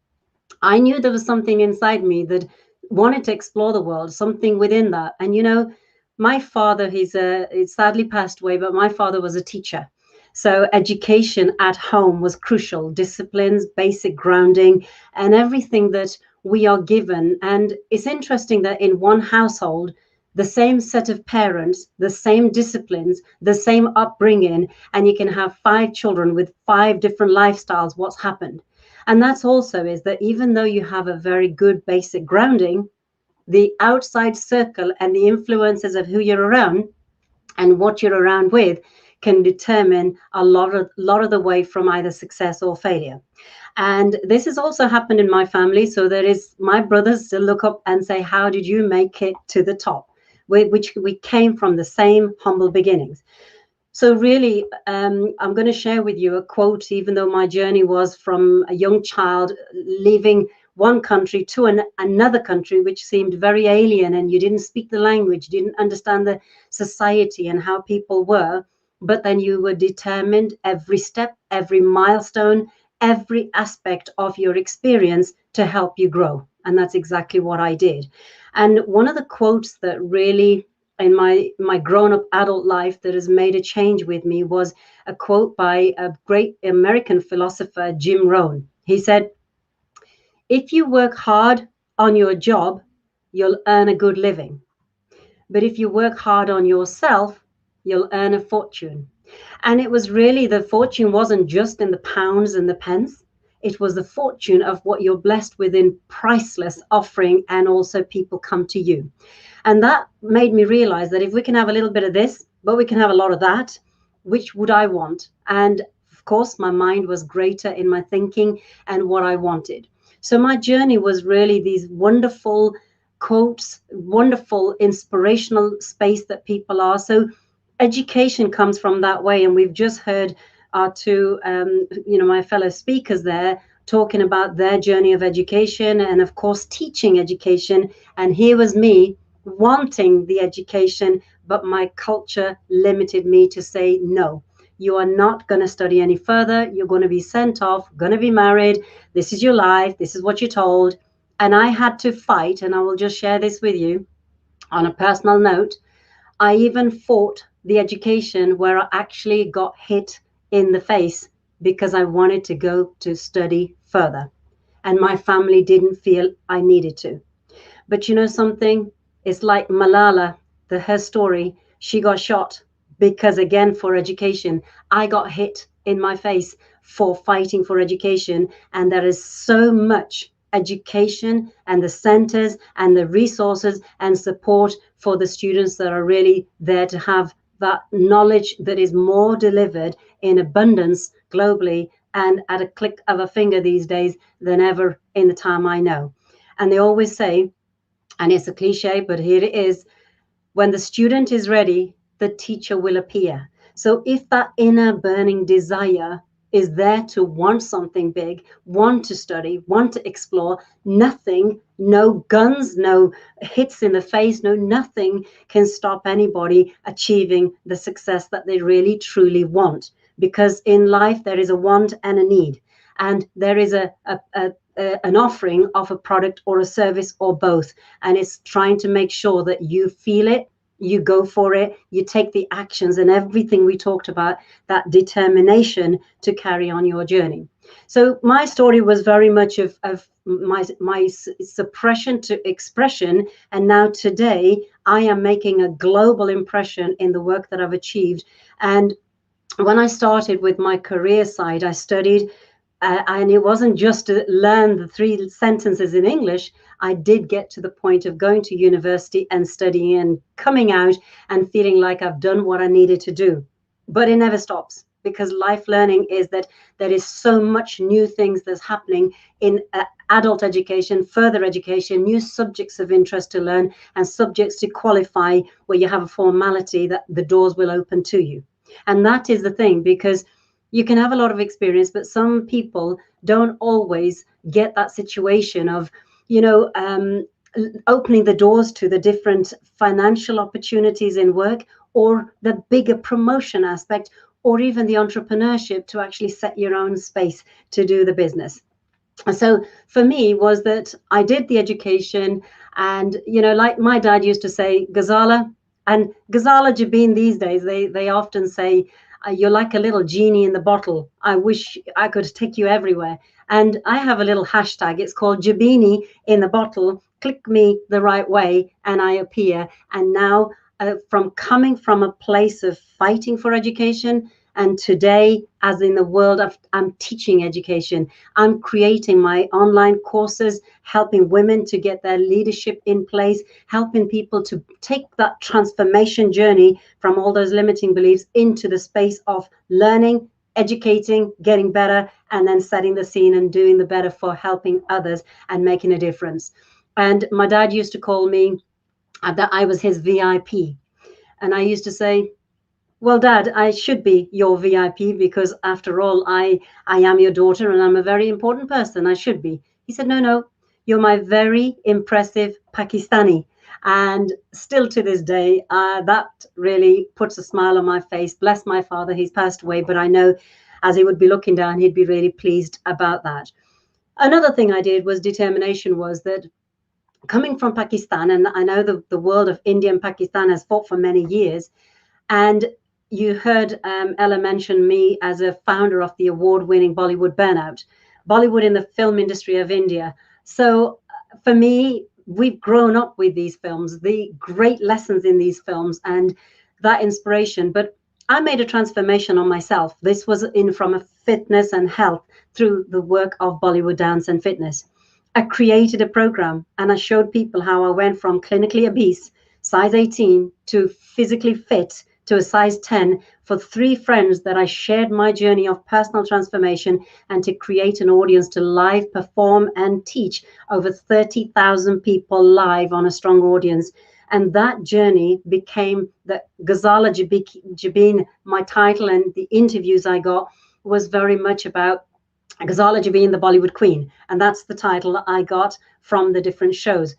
Speaker 4: I knew there was something inside me that wanted to explore the world, something within that. And, you know, my father, he's sadly passed away, but my father was a teacher. So education at home was crucial, disciplines, basic grounding, and everything that we are given. And it's interesting that in one household, the same set of parents, the same disciplines, the same upbringing, and you can have 5 children with 5 different lifestyles. What's happened? And that's also is that even though you have a very good basic grounding, the outside circle and the influences of who you're around and what you're around with can determine a lot of the way from either success or failure. And this has also happened in my family. So there is my brothers still look up and say, how did you make it to the top? Which we came from the same humble beginnings. So really, I'm going to share with you a quote, even though my journey was from a young child leaving one country to another country, which seemed very alien, and you didn't speak the language, didn't understand the society and how people were, but then you were determined every step, every milestone, every aspect of your experience to help you grow. And that's exactly what I did. And one of the quotes that really in my grown-up adult life that has made a change with me was a quote by a great American philosopher, Jim Rohn. He said, if you work hard on your job, you'll earn a good living. But if you work hard on yourself, you'll earn a fortune. And it was really, the fortune wasn't just in the pounds and the pence. It was the fortune of what you're blessed with in priceless offering, and also people come to you. And that made me realize that if we can have a little bit of this, but we can have a lot of that, which would I want? And of course, my mind was greater in my thinking and what I wanted. So my journey was really these wonderful quotes, wonderful inspirational space that people are. So education comes from that way. And we've just heard our two, my fellow speakers there talking about their journey of education and, of course, teaching education. And here was me wanting the education, but my culture limited me to say, no, you are not going to study any further. You're going to be sent off, going to be married. This is your life. This is what you're told. And I had to fight. And I will just share this with you on a personal note. I even fought the education where I actually got hit in the face because I wanted to go to study further. And my family didn't feel I needed to. But you know something? It's like Malala, her story. She got shot because, again, for education. I got hit in my face for fighting for education. And there is so much education and the centers and the resources and support for the students that are really there to have that knowledge that is more delivered in abundance globally and at a click of a finger these days than ever in the time I know. And they always say, and it's a cliche, but here it is, when the student is ready, the teacher will appear. So if that inner burning desire is there to want something big, want to study, want to explore, nothing, no guns, no hits in the face, no nothing can stop anybody achieving the success that they really truly want. Because in life, there is a want and a need. And there is an offering of a product or a service or both. And it's trying to make sure that you feel it, you go for it, you take the actions and everything we talked about, that determination to carry on your journey. So my story was very much of my suppression to expression. And now today, I am making a global impression in the work that I've achieved. And when I started with my career side, I studied and it wasn't just to learn the 3 sentences in English. I did get to the point of going to university and studying and coming out and feeling like I've done what I needed to do. But it never stops, because life learning is that there is so much new things that's happening in adult education, further education, new subjects of interest to learn and subjects to qualify where you have a formality that the doors will open to you. And that is the thing, because you can have a lot of experience, but some people don't always get that situation of, opening the doors to the different financial opportunities in work, or the bigger promotion aspect, or even the entrepreneurship to actually set your own space to do the business. So for me was that I did the education, and, like my dad used to say, Ghazala, and Ghazala Jabin these days, they often say, you're like a little genie in the bottle. I wish I could take you everywhere. And I have a little hashtag. It's called Jabini in the bottle. Click me the right way and I appear. And now from coming from a place of fighting for education, and today, as in the world of, I'm teaching education, I'm creating my online courses, helping women to get their leadership in place, helping people to take that transformation journey from all those limiting beliefs into the space of learning, educating, getting better, and then setting the scene and doing the better for helping others and making a difference. And my dad used to call me that I was his VIP. And I used to say, well, Dad, I should be your VIP because after all, I am your daughter and I'm a very important person. I should be. He said, no, you're my very impressive Pakistani. And still to this day, that really puts a smile on my face. Bless my father, he's passed away, but I know as he would be looking down, he'd be really pleased about that. Another thing I did was determination, was that coming from Pakistan, and I know the world of India and Pakistan has fought for many years, and you heard Ella mention me as a founder of the award-winning Bollywood Burnout, Bollywood in the film industry of India. So for me, we've grown up with these films, the great lessons in these films and that inspiration. But I made a transformation on myself. This was in from a fitness and health through the work of Bollywood dance and fitness. I created a program and I showed people how I went from clinically obese, size 18, to physically fit, to a size 10 for 3 friends that I shared my journey of personal transformation and to create an audience to live perform and teach over 30,000 people live on a strong audience. And that journey became the Ghazala Jabin, my title, and the interviews I got was very much about Ghazala Jabin, the Bollywood Queen. And that's the title I got from the different shows.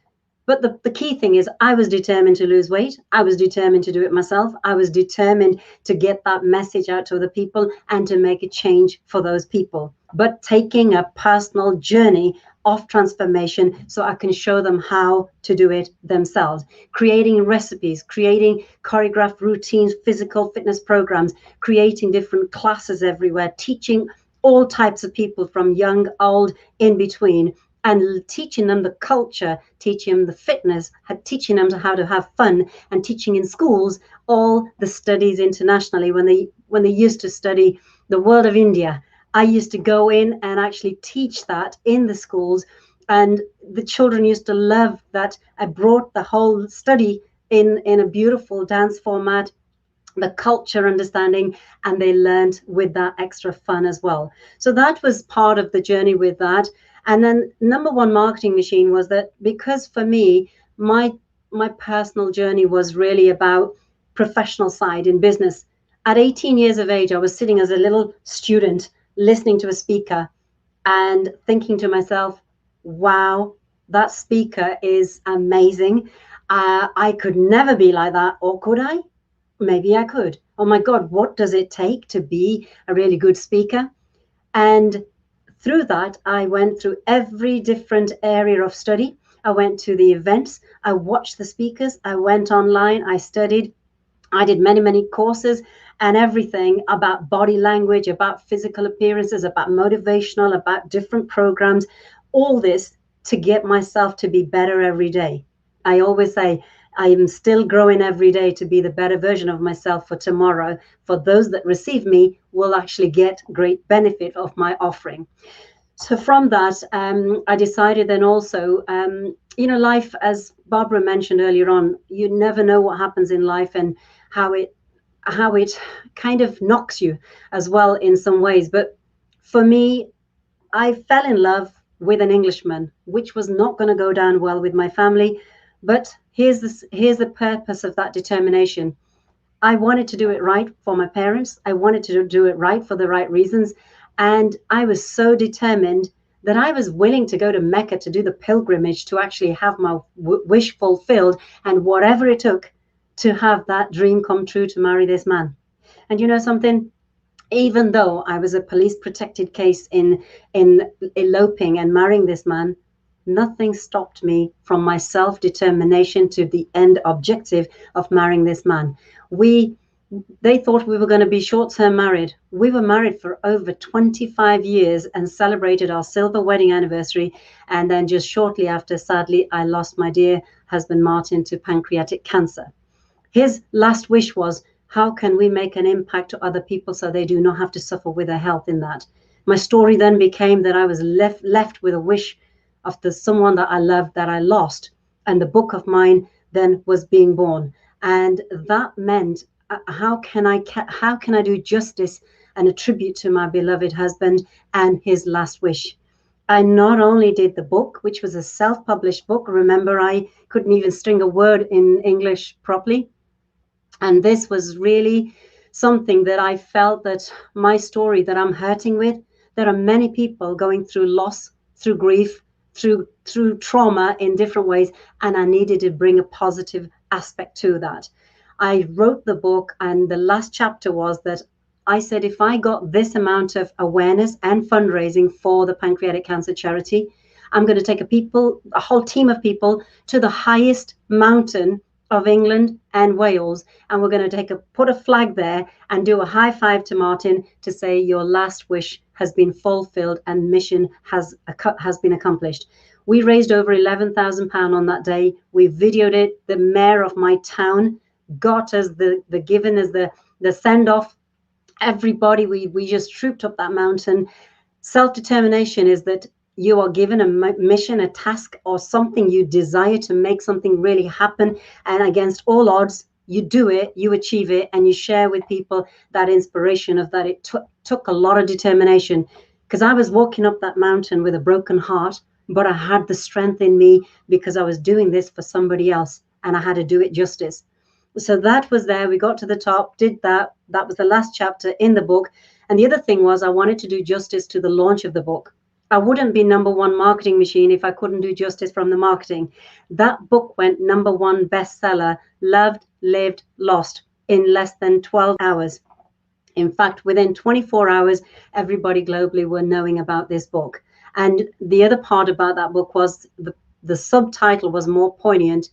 Speaker 4: But the key thing is I was determined to lose weight. I was determined to do it myself. I was determined to get that message out to other people and to make a change for those people. But taking a personal journey of transformation so I can show them how to do it themselves. Creating recipes, creating choreographed routines, physical fitness programs, creating different classes everywhere, teaching all types of people from young, old, in between, and teaching them the culture, teaching them the fitness, teaching them how to have fun, and teaching in schools all the studies internationally. When they used to study the world of India, I used to go in and actually teach that in the schools, and the children used to love that I brought the whole study in a beautiful dance format, the culture understanding, and they learned with that extra fun as well. So that was part of the journey with that. And then number one marketing machine was that, because for me, my personal journey was really about professional side in business. At 18 years of age, I was sitting as a little student listening to a speaker and thinking to myself, wow, that speaker is amazing. I could never be like that, or could I? Maybe I could. Oh my God, what does it take to be a really good speaker? And through that, I went through every different area of study. I went to the events, I watched the speakers, I went online, I studied, I did many, many courses and everything about body language, about physical appearances, about motivational, about different programs, all this to get myself to be better every day. I always say, I am still growing every day to be the better version of myself for tomorrow. For those that receive me will actually get great benefit of my offering. So from that, I decided then also, life, as Barbara mentioned earlier on, you never know what happens in life and how it kind of knocks you as well in some ways. But for me, I fell in love with an Englishman, which was not going to go down well with my family. But here's the purpose of that determination. I wanted to do it right for my parents. I wanted to do it right for the right reasons. And I was so determined that I was willing to go to Mecca to do the pilgrimage to actually have my wish fulfilled, and whatever it took to have that dream come true, to marry this man. And you know something? Even though I was a police protected case in eloping and marrying this man, nothing stopped me from my self-determination to the end objective of marrying this man. We they thought we were going to be short-term married. We were married for over 25 years and celebrated our silver wedding anniversary. And then just shortly after, sadly, I lost my dear husband, Martin, to pancreatic cancer. His last wish was, how can we make an impact to other people so they do not have to suffer with their health in that? My story then became that I was left with a wish of someone that I loved that I lost. And the book of mine then was being born. And that meant, how can I do justice and a tribute to my beloved husband and his last wish? I not only did the book, which was a self-published book. Remember, I couldn't even string a word in English properly. And this was really something that I felt that my story that I'm hurting with, there are many people going through loss, through grief, through trauma in different ways. And I needed to bring a positive aspect to that. I wrote the book, and the last chapter was that I said, if I got this amount of awareness and fundraising for the pancreatic cancer charity, I'm going to take a whole team of people to the highest mountain of England and Wales, and we're going to put a flag there and do a high five to Martin to say your last wish has been fulfilled and mission has been accomplished. We raised over £11,000 on that day. We videoed it. The mayor of my town got us the given as the send off. Everybody, we just trooped up that mountain. Self-determination is that you are given a mission, a task, or something you desire to make something really happen, and against all odds, you do it, you achieve it, and you share with people that inspiration of that. It took a lot of determination, because I was walking up that mountain with a broken heart, but I had the strength in me because I was doing this for somebody else, and I had to do it justice. So that was there. We got to the top, did that. That was the last chapter in the book. And the other thing was, I wanted to do justice to the launch of the book. I wouldn't be #1 marketing machine if I couldn't do justice from the marketing. That book went #1 bestseller, loved, lived, lost in less than 12 hours. In fact, within 24 hours, everybody globally were knowing about this book. And the other part about that book was the subtitle was more poignant.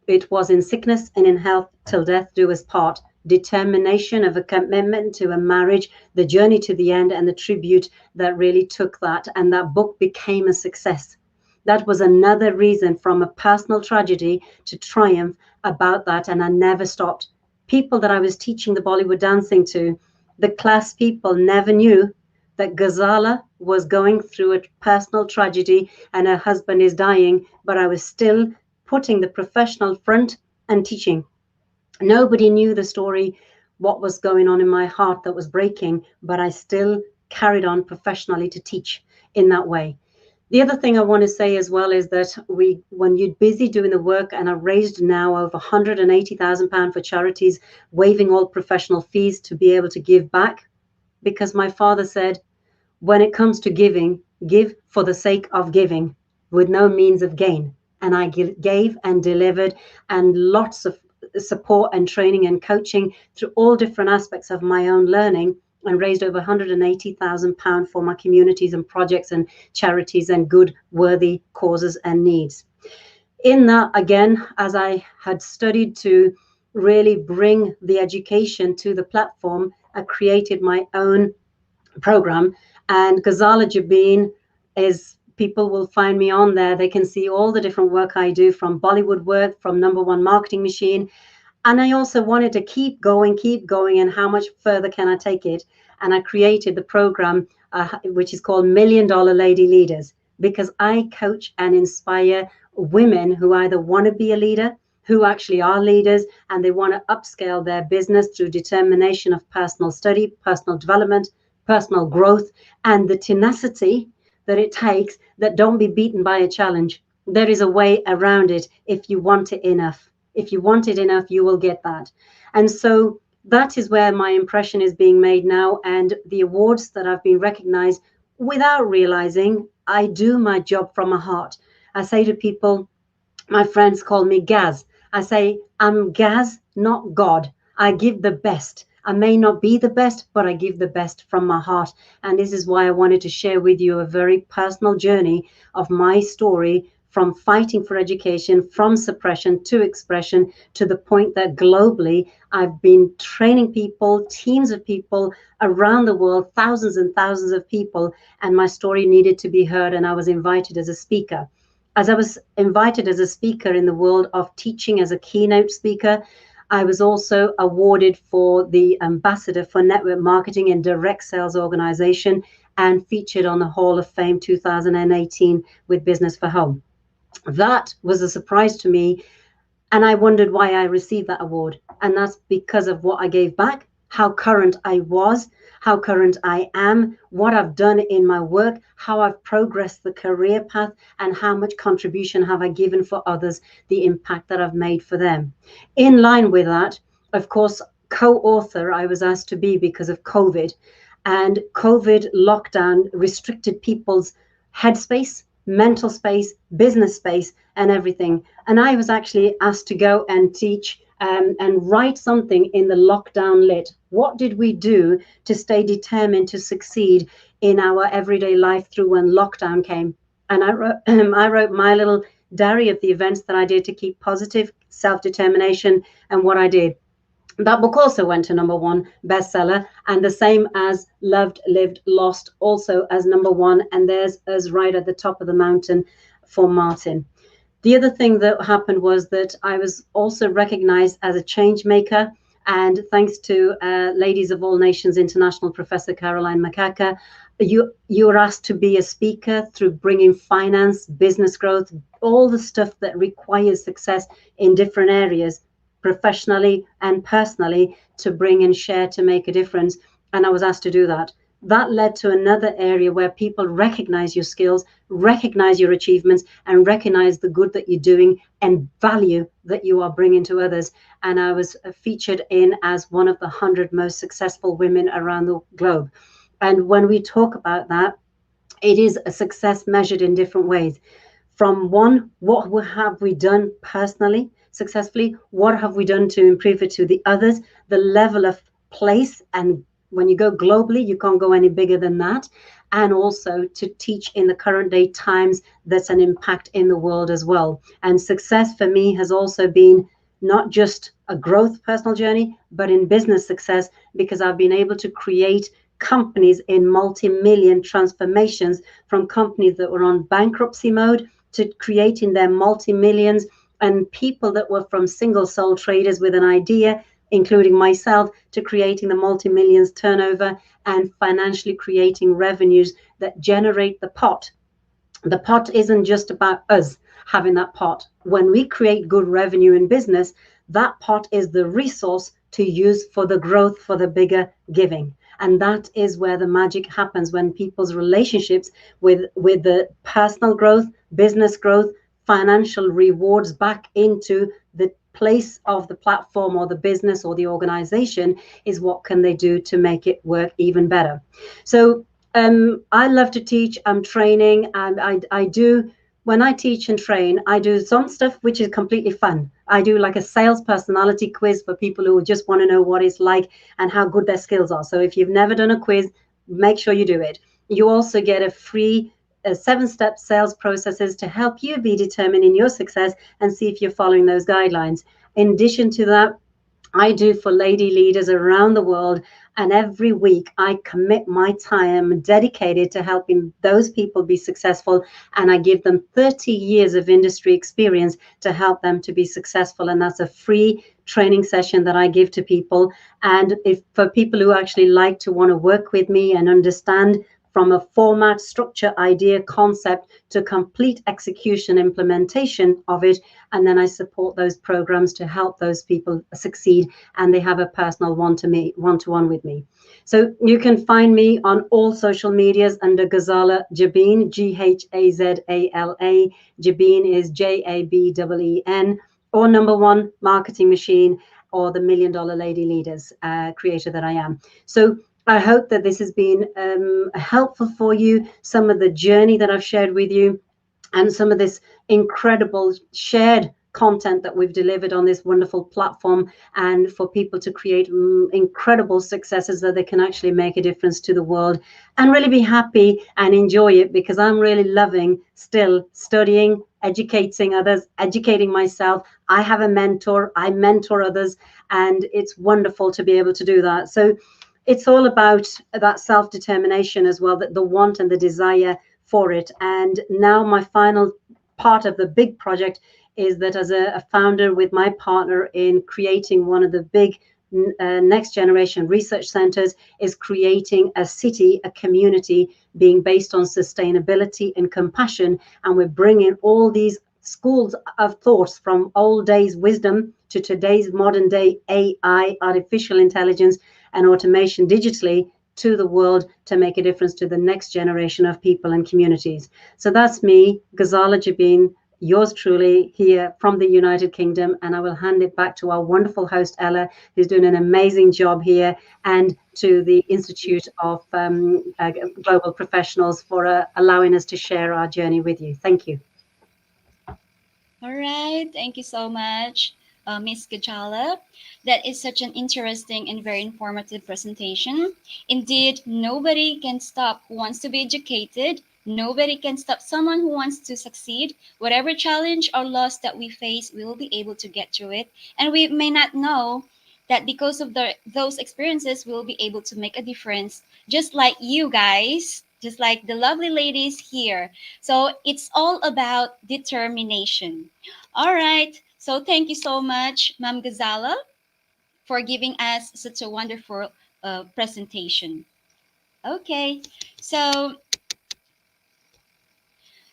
Speaker 4: It was In Sickness and in Health Till Death Do Us Part. Determination of a commitment to a marriage, the journey to the end, and the tribute that really took that. And that book became a success. That was another reason, from a personal tragedy to triumph about that. And I never stopped. People that I was teaching the Bollywood dancing to, the class people, never knew that Ghazala was going through a personal tragedy and her husband is dying, but I was still putting the professional front and teaching. Nobody knew the story, what was going on in my heart that was breaking, but I still carried on professionally to teach in that way. The other thing I want to say as well is that when you're busy doing the work, and I've raised now over £180,000 for charities, waiving all professional fees to be able to give back, because my father said, when it comes to giving, give for the sake of giving with no means of gain. And I gave and delivered, and lots of support and training and coaching through all different aspects of my own learning, and raised over £180,000 for my communities and projects and charities and good, worthy causes and needs. In that, again, as I had studied to really bring the education to the platform, I created my own program. And Ghazala Jabeen is, people will find me on there. They can see all the different work I do, from Bollywood work, from #1 marketing machine. And I also wanted to keep going, and how much further can I take it? And I created the program, which is called $1 Million Lady Leaders, because I coach and inspire women who either want to be a leader, who actually are leaders, and they want to upscale their business through determination of personal study, personal development, personal growth, and the tenacity that it takes, that don't be beaten by a challenge. There is a way around it if you want it enough. If you want it enough, you will get that. And so that is where my impression is being made now. And the awards that I've been recognized, without realizing, I do my job from my heart. I say to people, my friends call me Gaz. I say, I'm Gaz, not God. I give the best. I may not be the best, but I give the best from my heart. And this is why I wanted to share with you a very personal journey of my story from fighting for education, from suppression to expression, to the point that globally I've been training people, teams of people around the world, thousands and thousands of people, and my story needed to be heard, and I was invited as a speaker. As I was invited as a speaker in the world of teaching as a keynote speaker, I was also awarded for the Ambassador for Network Marketing and Direct Sales Organization, and featured on the Hall of Fame 2018 with Business for Home. That was a surprise to me, and I wondered why I received that award. And that's because of what I gave back, how current I was, how current I am, what I've done in my work, how I've progressed the career path, and how much contribution have I given for others, the impact that I've made for them. In line with that, of course, co-author I was asked to be because of COVID. And COVID lockdown restricted people's headspace, mental space, business space, and everything. And I was actually asked to go and teach and write something in the lockdown lit. What did we do to stay determined to succeed in our everyday life through when lockdown came? And I wrote my little diary of the events that I did to keep positive, self-determination, and what I did. That book also went to #1 bestseller, and the same as Loved, Lived, Lost, also as #1, and there's us right at the top of the mountain for Martin. The other thing that happened was that I was also recognized as a change maker, and thanks to Ladies of All Nations International Professor Caroline Makaka, you were asked to be a speaker through bringing finance, business growth, all the stuff that requires success in different areas, professionally and personally, to bring and share to make a difference. And I was asked to do that. That led to another area where people recognize your skills, recognize your achievements, and recognize the good that you're doing and value that you are bringing to others. And I was featured in as one of the 100 most successful women around the globe. And when we talk about that, it is a success measured in different ways. From one, what have we done personally successfully? What have we done to improve it to the others? The level of place, and when you go globally, you can't go any bigger than that. And also to teach in the current day times that's an impact in the world as well. And success for me has also been not just a growth personal journey, but in business success, because I've been able to create companies in multi-million transformations, from companies that were on bankruptcy mode to creating their multi-millions, and people that were from single sole traders with an idea, including myself, to creating the multi-millions turnover and financially creating revenues that generate the pot. The pot isn't just about us having that pot. When we create good revenue in business, that pot is the resource to use for the growth, for the bigger giving. And that is where the magic happens, when people's relationships with the personal growth, business growth, financial rewards back into the place of the platform or the business or the organization, is what can they do to make it work even better. So I love to teach. I'm training, and I do, when I teach and train, I do some stuff which is completely fun. I do like a sales personality quiz for people who just want to know what it's like and how good their skills are. So if you've never done a quiz, make sure you do it. You also get a free 7-step sales processes to help you be determined in your success and see if you're following those guidelines. In addition to that, I do for lady leaders around the world, and every week I commit my time dedicated to helping those people be successful, and I give them 30 years of industry experience to help them to be successful. And that's a free training session that I give to people. And if for people who actually like to want to work with me and understand from a format, structure, idea, concept to complete execution, implementation of it, and then I support those programs to help those people succeed, and they have a personal one-to-one with me. So you can find me on all social medias under Ghazala Jabeen, Ghazala. Jabeen is Jabeen, or #1 Marketing Machine, or the $1 Million Lady Leaders creator that I am. So I hope that this has been helpful for you, some of the journey that I've shared with you, and some of this incredible shared content that we've delivered on this wonderful platform, and for people to create incredible successes that they can actually make a difference to the world and really be happy and enjoy it, because I'm really loving still studying, educating others, educating myself. I have a mentor, I mentor others, and it's wonderful to be able to do that. So it's all about that self-determination as well, that the want and the desire for it. And now my final part of the big project is that as a founder with my partner in creating one of the big next generation research centers, is creating a city, a community being based on sustainability and compassion. And we're bringing all these schools of thoughts from old days wisdom to today's modern day AI, artificial intelligence and automation digitally to the world to make a difference to the next generation of people and communities. So that's me, Ghazala Jabin, yours truly, here from the United Kingdom, and I will hand it back to our wonderful host Ella, who's doing an amazing job here, and to the Institute of Global Professionals for allowing us to share our journey with you. Thank you.
Speaker 1: All right, thank you so much, Ms. Gajala. That is such an interesting and very informative presentation. Indeed, nobody can stop who wants to be educated. Nobody can stop someone who wants to succeed. Whatever challenge or loss that we face, we will be able to get through it. And we may not know that because of those experiences, we will be able to make a difference, just like you guys, just like the lovely ladies here. So it's all about determination. All right. So thank you so much, Ma'am Gazala, for giving us such a wonderful presentation. Okay. So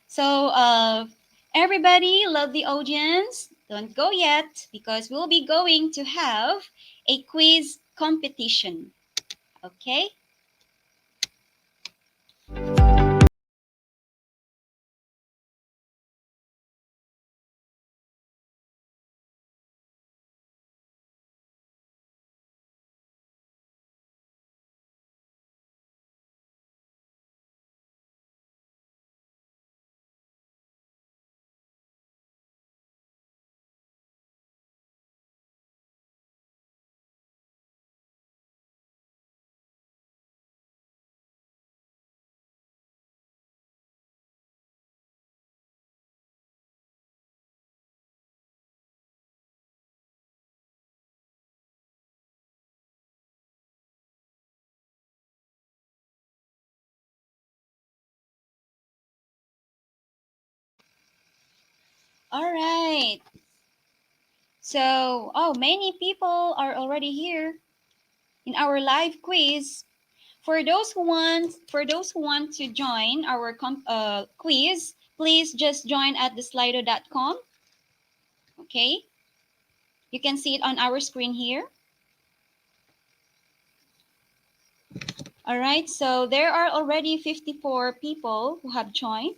Speaker 1: so everybody, love the audience. Don't go yet because we'll be going to have a quiz competition. Okay. All right. So, oh, many people are already here in our live quiz. For those who want to join our quiz, please just join at theslido.com. Okay, you can see it on our screen here. All right, so there are already 54 people who have joined.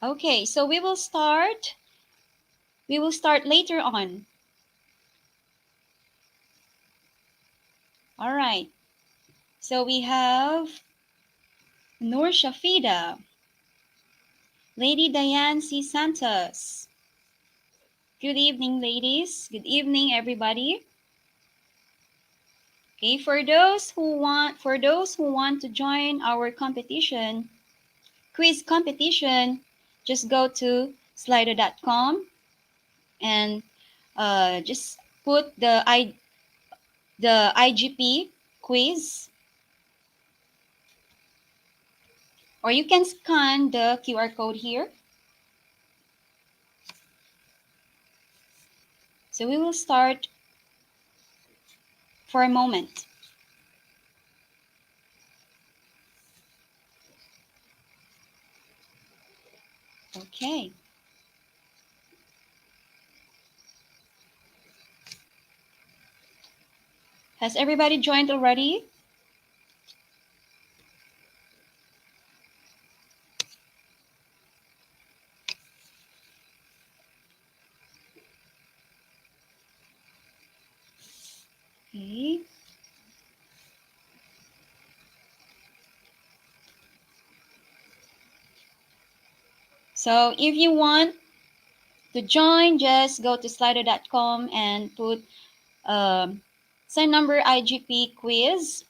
Speaker 1: Okay, so we will start later on. All right, so we have Noor Shafida, Lady Diane C. Santos. Good evening, ladies. Good evening, everybody. Okay, for those who want to join our quiz competition, just go to slido.com and just put the IGP quiz, or you can scan the QR code here. So we will start for a moment. Okay. Has everybody joined already? Okay. So if you want to join, just go to slido.com and put sign number IGP quiz.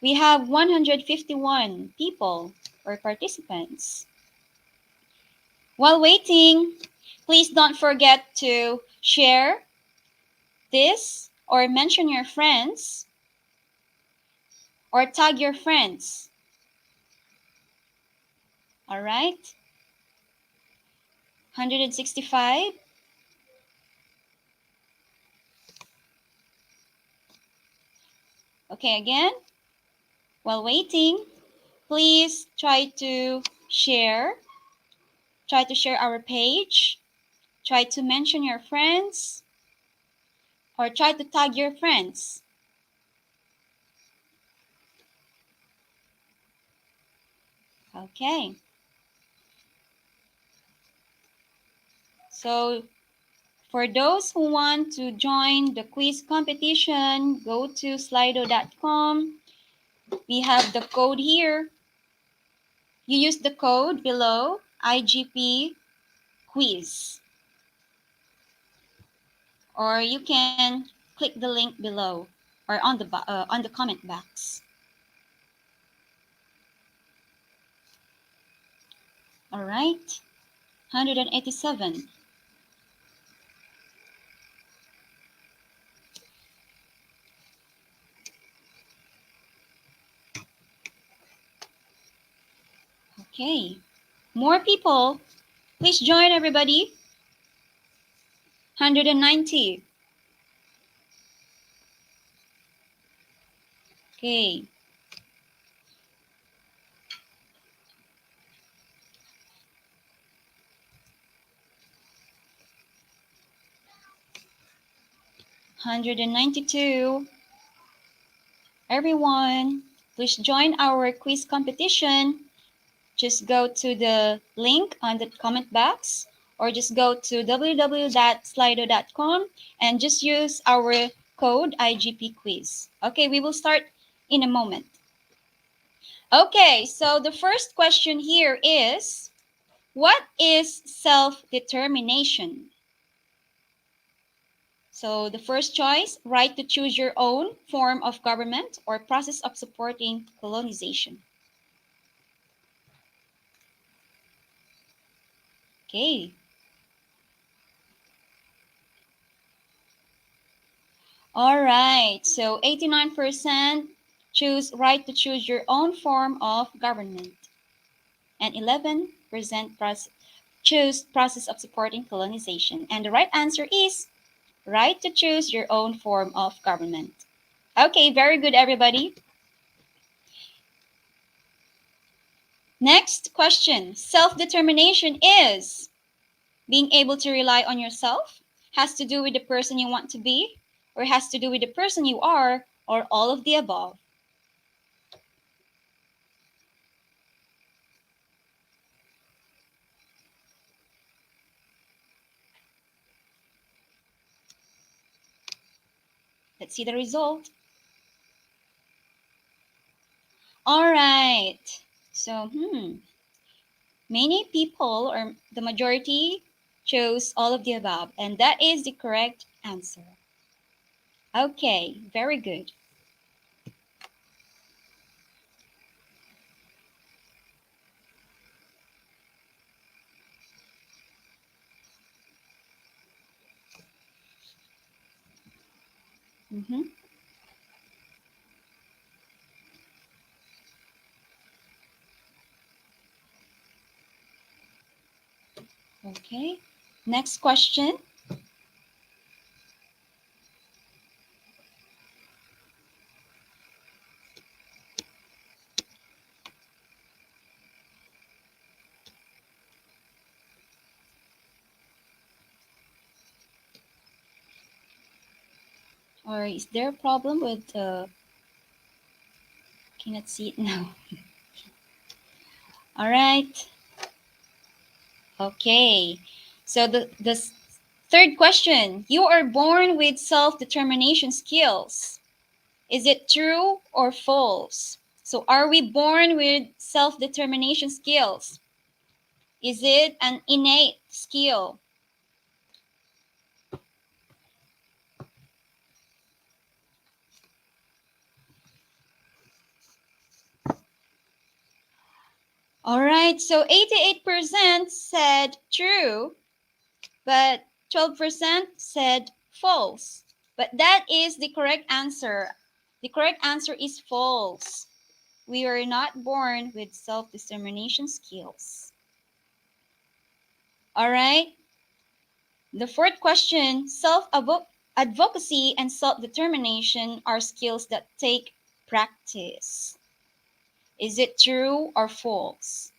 Speaker 1: We have 151 people or participants. While waiting, please don't forget to share this or mention your friends or tag your friends. All right? 165. Okay, again, while waiting, please share. Try to share our page. Try to mention your friends or try to tag your friends. Okay. So for those who want to join the quiz competition, go to slido.com. We have the code here. You use the code below, IGP quiz. Or you can click the link below or on the comment box. All right. 187. Okay. More people. Please join everybody. 190. Okay. $192. Everyone, please join our quiz competition. Just go to the link on the comment box or just go to www.slido.com and just use our code IGP quiz. Okay, we will start in a moment. Okay, so the first question here is, what is self-determination? So the first choice, right to choose your own form of government or process of supporting colonization. Okay. All right. So 89% choose right to choose your own form of government. And 11% choose process of supporting colonization. And the right answer is right to choose your own form of government. Okay, very good, everybody. Next question. Self-determination is being able to rely on yourself, has to do with the person you want to be, or has to do with the person you are, or all of the above. Let's see the result. All right. So, many people, or the majority, chose all of the above, and that is the correct answer. Okay, very good. Mm-hmm. Okay, next question. Or is there a problem with cannot see it now? All right. Okay. So the third question, you are born with self-determination skills. Is it true or false? So are we born with self-determination skills? Is it an innate skill? All right, so 88% said true, but 12% said false. But that is the correct answer. The correct answer is false. We are not born with self-determination skills. All right. The fourth question, self-advocacy and self-determination are skills that take practice. Is it true or false?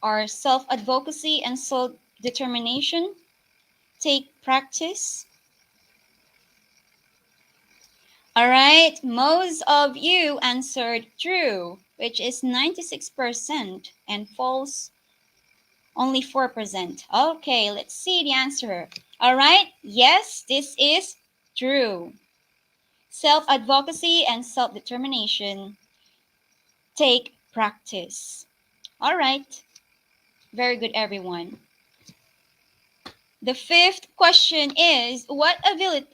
Speaker 1: Are self-advocacy and self-determination take practice? All right, most of you answered true, which is 96%, and false, only 4%. Okay, let's see the answer. All right, yes, this is true. Self-advocacy and self-determination take practice. All right, very good, everyone. The fifth question is, what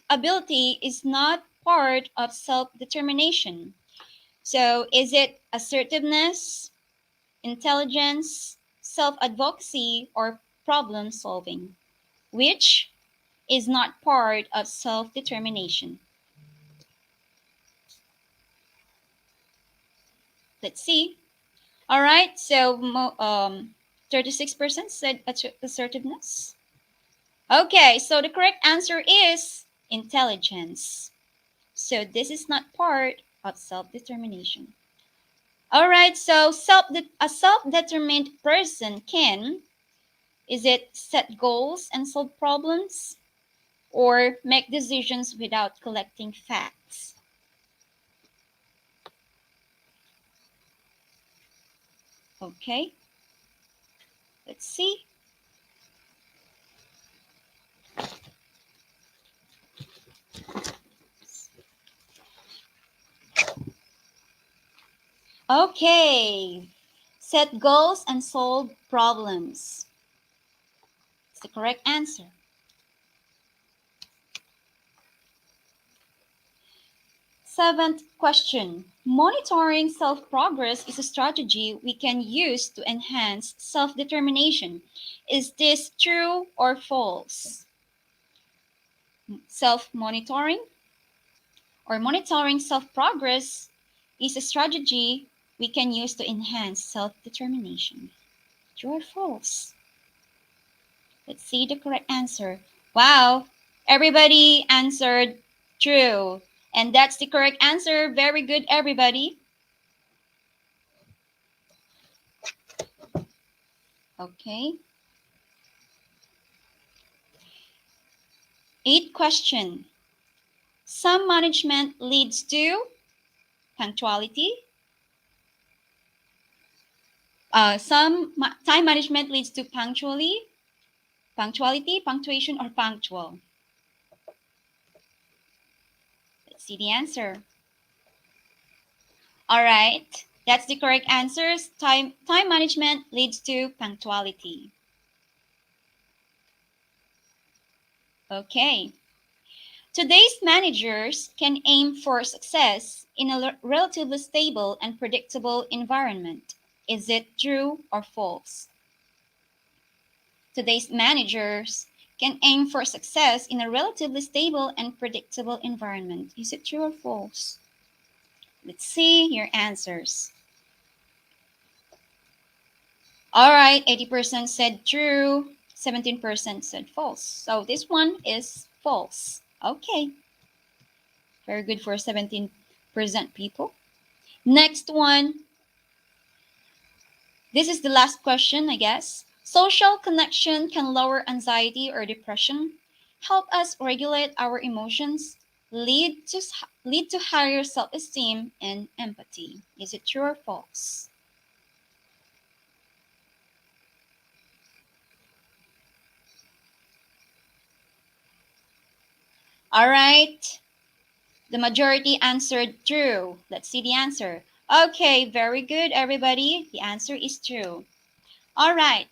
Speaker 1: ability is not part of self-determination? So is it assertiveness, intelligence, self-advocacy, or problem solving? Which is not part of self-determination? Let's see. All right, so 36% said assertiveness. Okay, so the correct answer is intelligence. So this is not part of self-determination. All right, so a self-determined person can, is it set goals and solve problems, or make decisions without collecting facts? Okay, let's see. Okay, set goals and solve problems. It's the correct answer. Seventh question. Monitoring self-progress is a strategy we can use to enhance self-determination. Is this true or false? Self-monitoring or monitoring self-progress is a strategy we can use to enhance self-determination. True or false? Let's see the correct answer. Wow, everybody answered true. And that's the correct answer. Very good, everybody. Okay. Eighth question. Some management leads to punctuality. Time management leads to punctuality, punctuation, or punctual. Let's see the answer. All right, that's the correct answers. Time management leads to punctuality. Okay. Today's managers can aim for success in a relatively stable and predictable environment. Is it true or false? Today's managers can aim for success in a relatively stable and predictable environment. Is it true or false? Let's see your answers. All right, 80% said true, 17% said false. So this one is false. Okay. Very good for 17% people. Next one. This is the last question, I guess. Social connection can lower anxiety or depression, help us regulate our emotions, lead to higher self-esteem and empathy. Is it true or false? All right. The majority answered true. Let's see the answer. Okay, very good, everybody. The answer is true. All right.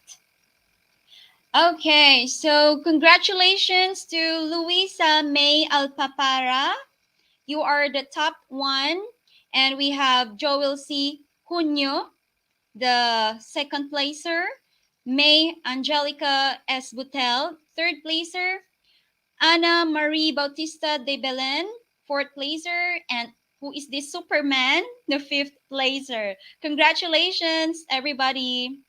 Speaker 1: Okay, so congratulations to Luisa May Alpapara. You are the top one. And we have Joel C. Junio, the second placer. May Angelica S. Butel, third placer. Ana Marie Bautista de Belen, fourth placer. And who is this Superman? The fifth placer. Congratulations, everybody.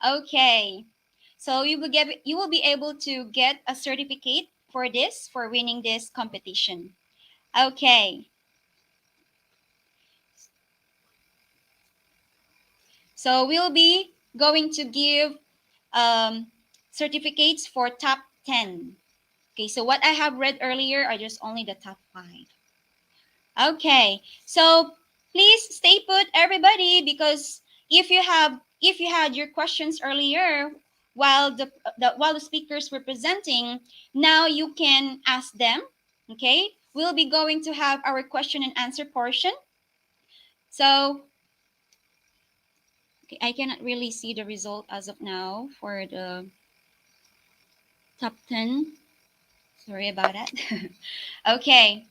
Speaker 1: Okay. So you will be able to get a certificate for winning this competition. Okay. So we'll be going to give certificates for top 10. Okay, so what I have read earlier are just only the top 5. Okay, so please stay put, everybody, because if you had your questions earlier while while the speakers were presenting, now you can ask them. Okay, we'll be going to have our question and answer portion. So okay, I cannot really see the result as of now for the top 10. Sorry about that. Okay.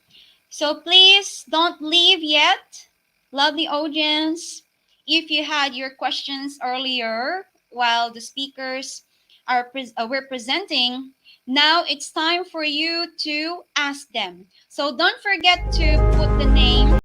Speaker 1: So please don't leave yet, lovely audience. If you had your questions earlier while the speakers were presenting, now it's time for you to ask them. So don't forget to put the name.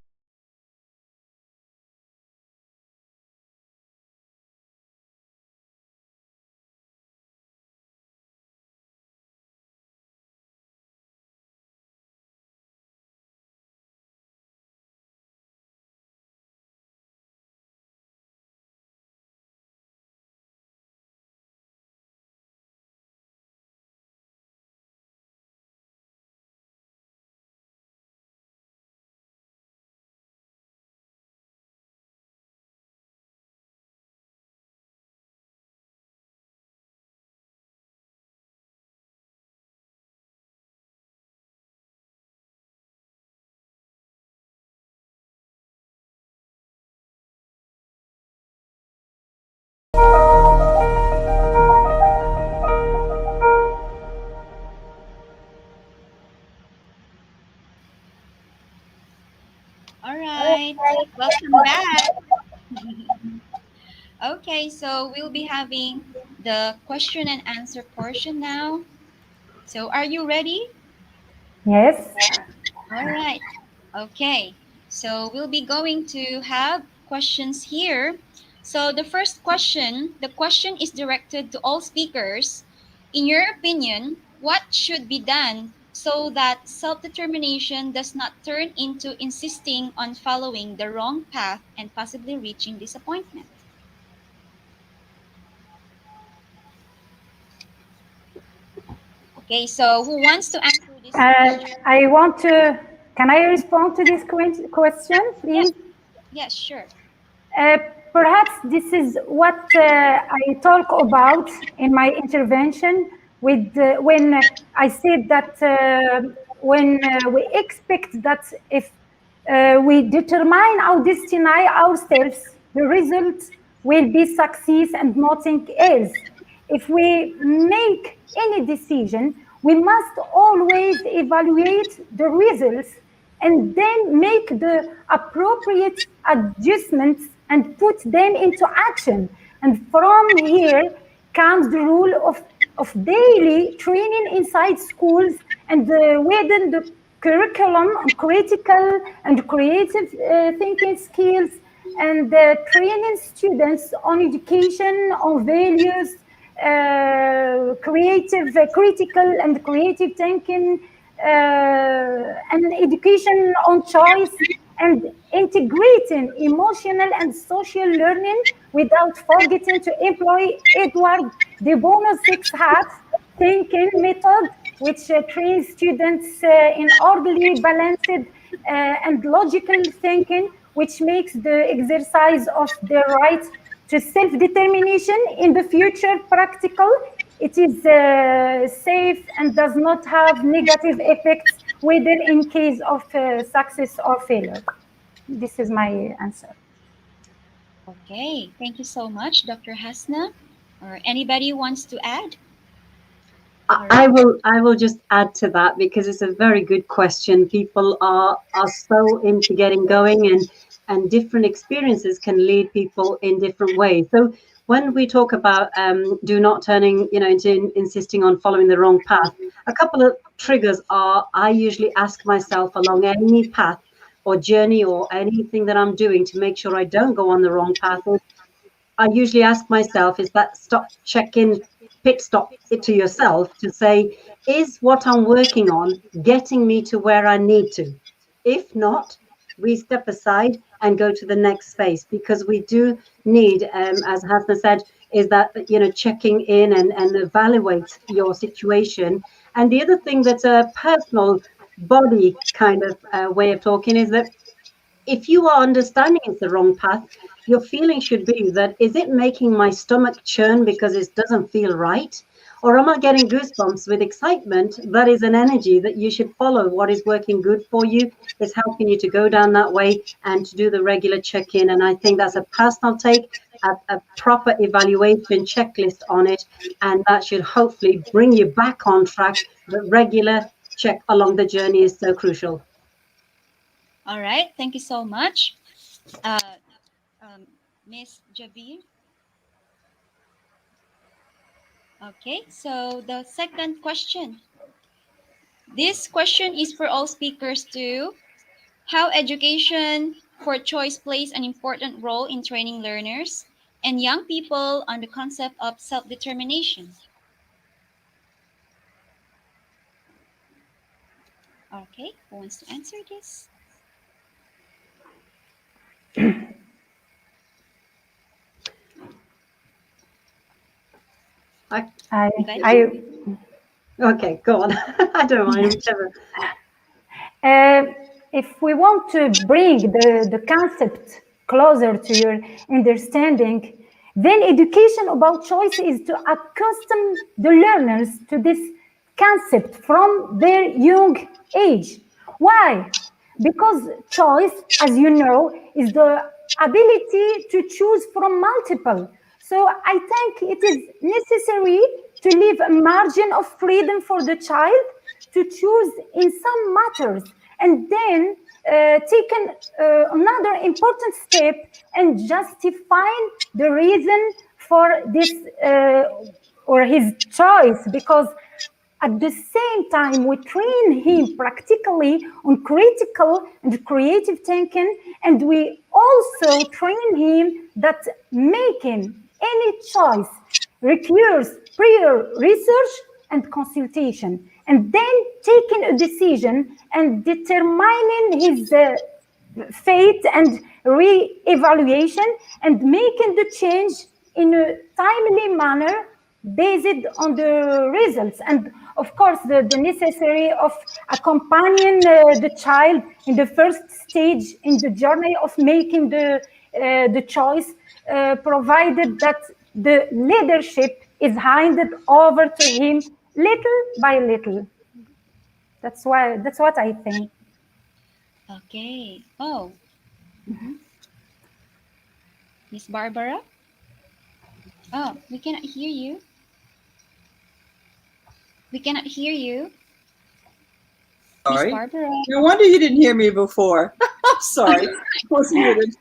Speaker 1: All right, welcome back. Okay, so we'll be having the question and answer portion now. So are you ready?
Speaker 3: Yes.
Speaker 1: All right. Okay. So we'll be going to have questions here. So the question is directed to all speakers. In your opinion, what should be done so that self-determination does not turn into insisting on following the wrong path and possibly reaching disappointment? Okay, so who wants to answer this question?
Speaker 3: I want to. Can I respond to this question,
Speaker 1: Yes,
Speaker 3: please?
Speaker 1: yes, sure.
Speaker 3: Uh, Perhaps this is what I talk about in my intervention with when I said that when we expect that if we determine our destiny ourselves, the result will be success and nothing else. If we make any decision, we must always evaluate the results and then make the appropriate adjustments and put them into action. And from here comes the rule of daily training inside schools and within the curriculum on critical and creative thinking skills and training students on education, on values, critical and creative thinking, and education on choice, and integrating emotional and social learning without forgetting to employ Edward de Bono's six hats thinking method, which trains students in orderly, balanced, and logical thinking, which makes the exercise of their right to self-determination in the future practical. It is safe and does not have negative effects, whether in case of success or failure. This is my answer.
Speaker 1: Okay, thank you so much, Dr. Hasna. Or anybody wants to add?
Speaker 4: I will just add to that because it's a very good question. People are so into getting going, and different experiences can lead people in different ways. So when we talk about do not turning, into insisting on following the wrong path, a couple of triggers are I usually ask myself along any path or journey or anything that I'm doing to make sure I don't go on the wrong path. I usually ask myself is that pit stop it to yourself to say, is what I'm working on getting me to where I need to? If not, we step aside and go to the next space, because we do need, as Hasna said, is that, checking in and evaluate your situation. And the other thing that's a personal body kind of way of talking is that if you are understanding it's the wrong path, your feeling should be that, is it making my stomach churn because it doesn't feel right? Or am I getting goosebumps with excitement? That is an energy that you should follow. What is working good for you is helping you to go down that way and to do the regular check-in. And I think that's a personal take, a proper evaluation checklist on it. And that should hopefully bring you back on track. But regular check along the journey is so crucial.
Speaker 1: All right, thank you so much. Uh, Miss Javier. Okay, so the second question. This question is for all speakers too. How education for choice plays an important role in training learners and young people on the concept of self-determination. Okay, who wants to answer this?
Speaker 4: Okay, go on. I don't mind, whichever.
Speaker 3: If we want to bring the concept closer to your understanding, then education about choice is to accustom the learners to this concept from their young age. Why? Because choice, as you know, is the ability to choose from multiple. So I think it is necessary to leave a margin of freedom for the child to choose in some matters, and then taken another important step and justifying the reason for this or his choice, because at the same time we train him practically on critical and creative thinking, and we also train him that making any choice requires prior research and consultation, and then taking a decision and determining his fate and re-evaluation and making the change in a timely manner based on the results. And of course, the necessary of accompanying the child in the first stage in the journey of making the choice, provided that the leadership is handed over to him little by little. That's what I think.
Speaker 1: Okay. Oh. Miss Barbara? Oh, we cannot hear you. We cannot hear you.
Speaker 2: Sorry.
Speaker 1: Miss Barbara.
Speaker 2: No wonder you didn't hear me before. Sorry. I was muted.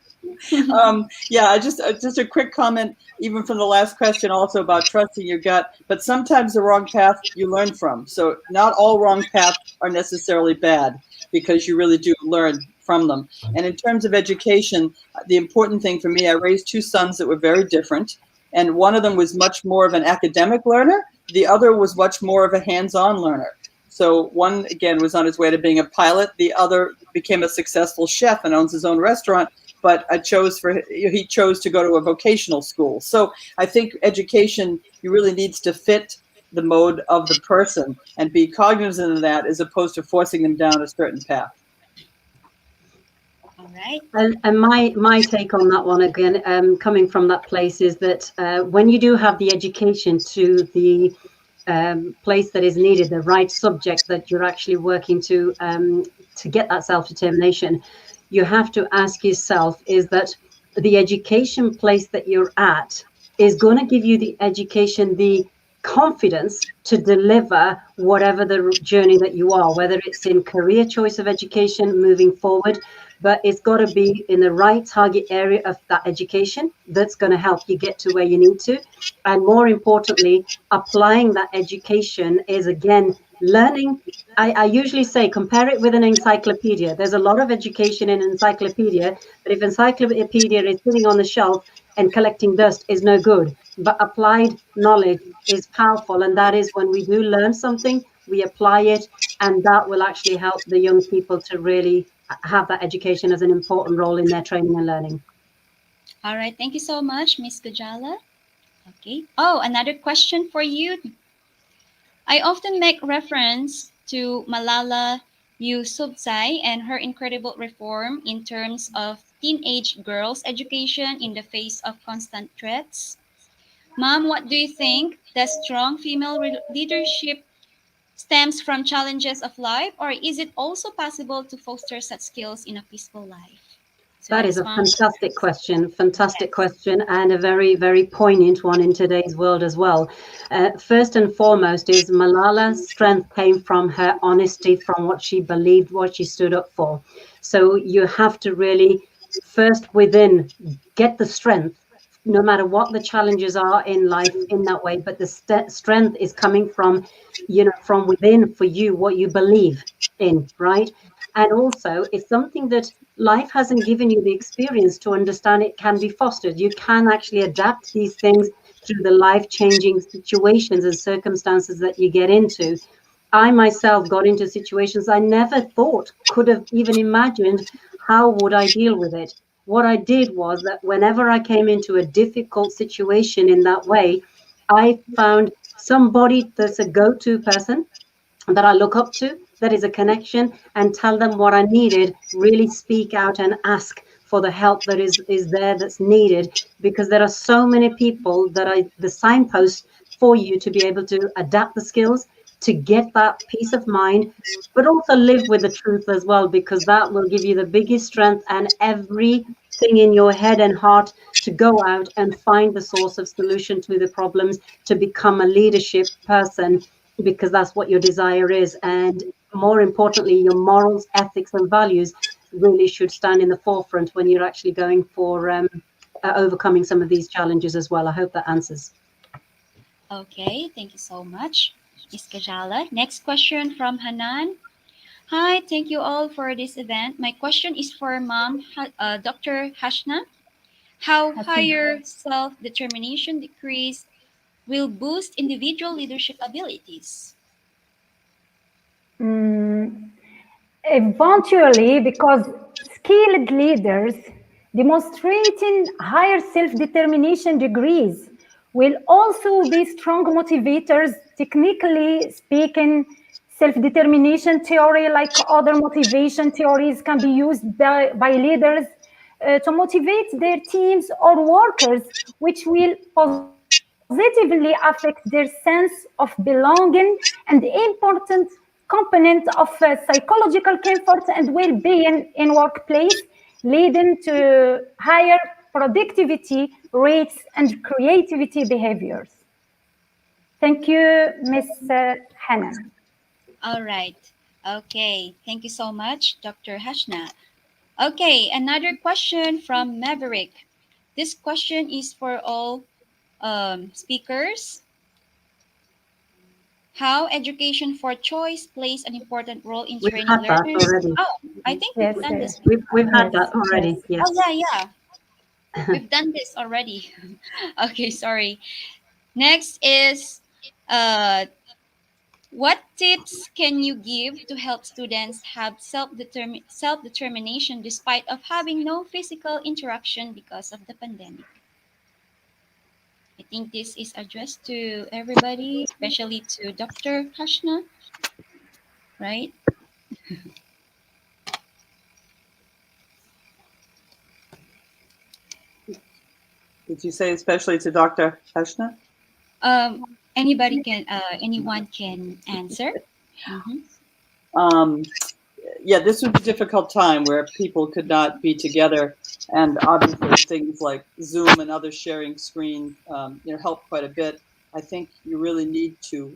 Speaker 2: Yeah, just a quick comment, even from the last question, also about trusting your gut. But sometimes the wrong path you learn from. So not all wrong paths are necessarily bad, because you really do learn from them. And in terms of education, the important thing for me, I raised two sons that were very different. And one of them was much more of an academic learner. The other was much more of a hands-on learner. So one, again, was on his way to being a pilot. The other became a successful chef and owns his own restaurant. But he chose to go to a vocational school. So I think education really needs to fit the mode of the person and be cognizant of that, as opposed to forcing them down a certain path.
Speaker 1: All right.
Speaker 4: And my take on that one, again, coming from that place, is that when you do have the education to the place that is needed, the right subject that you're actually working to get that self-determination, you have to ask yourself is that the education place that you're at is going to give you the education, the confidence to deliver whatever the journey that you are, whether it's in career choice of education moving forward, but it's got to be in the right target area of that education that's going to help you get to where you need to. And more importantly, applying that education is, again, learning. I usually say compare it with an encyclopedia. There's a lot of education in an encyclopedia, but if encyclopedia is sitting on the shelf and collecting dust is no good. But applied knowledge is powerful, and that is when we do learn something, we apply it, and that will actually help the young people to really have that education as an important role in their training and learning.
Speaker 1: All right. Thank you so much, Miss Gajala. Okay. Oh, another question for you. I often make reference to Malala Yousafzai and her incredible reform in terms of teenage girls' education in the face of constant threats. Mom, what do you think? Does strong female leadership stems from challenges of life, or is it also possible to foster such skills in a peaceful life? So
Speaker 4: That is
Speaker 1: yes,
Speaker 4: a
Speaker 1: Mom.
Speaker 4: fantastic
Speaker 1: Yes.
Speaker 4: question, and a very, very poignant one in today's world as well. First and foremost is Malala's strength came from her honesty, from what she believed, what she stood up for. So you have to really first within get the strength, no matter what the challenges are in life in that way, but the strength is coming from, from within for you, what you believe in, right? And also it's something that life hasn't given you the experience to understand it can be fostered. You can actually adapt these things through the life-changing situations and circumstances that you get into. I myself got into situations I never thought could have even imagined how would I deal with it. What I did was that whenever I came into a difficult situation in that way, I found somebody that's a go-to person that I look up to, that is a connection, and tell them what I needed, really speak out and ask for the help that is there that's needed, because there are so many people that are the signposts for you to be able to adapt the skills, to get that peace of mind, but also live with the truth as well, because that will give you the biggest strength and everything in your head and heart to go out and find the source of solution to the problems, to become a leadership person, because that's what your desire is. And more importantly, your morals, ethics, and values really should stand in the forefront when you're actually going for overcoming some of these challenges as well. I hope that answers.
Speaker 1: Okay, thank you so much, Ms. Kajala. Next question from Hanan. Hi, thank you all for this event. My question is for Mom, Dr. Hashna. How higher self-determination decrease will boost individual leadership abilities?
Speaker 3: Eventually, because skilled leaders demonstrating higher self-determination degrees will also be strong motivators. Technically speaking, self-determination theory, like other motivation theories, can be used by leaders to motivate their teams or workers, which will positively affect their sense of belonging, and important component of psychological comfort and well-being in workplace, leading to higher productivity rates and creativity behaviors. Thank you, Ms. Hanan.
Speaker 1: All right. Okay, thank you so much, Dr. Hashna. Okay, another question from Maverick. This question is for all speakers. How education for choice plays an important role in
Speaker 4: We've
Speaker 1: training
Speaker 4: had that
Speaker 1: learners.
Speaker 4: already.
Speaker 1: Oh, I think
Speaker 3: Yes,
Speaker 1: we've done this.
Speaker 4: We've had
Speaker 3: yes,
Speaker 4: that already.
Speaker 3: yes.
Speaker 4: Yes.
Speaker 1: Oh, yeah. We've done this already. Okay, sorry. Next is what tips can you give to help students have self-determination despite of having no physical interaction because of the pandemic? I think this is addressed to everybody, especially to Dr. Hashna, right?
Speaker 2: Did you say especially to Dr. Heshna?
Speaker 1: Anybody can, anyone can answer. Mm-hmm.
Speaker 2: Um, yeah, this was a difficult time where people could not be together, and obviously things like Zoom and other sharing screen, help quite a bit. I think you really need to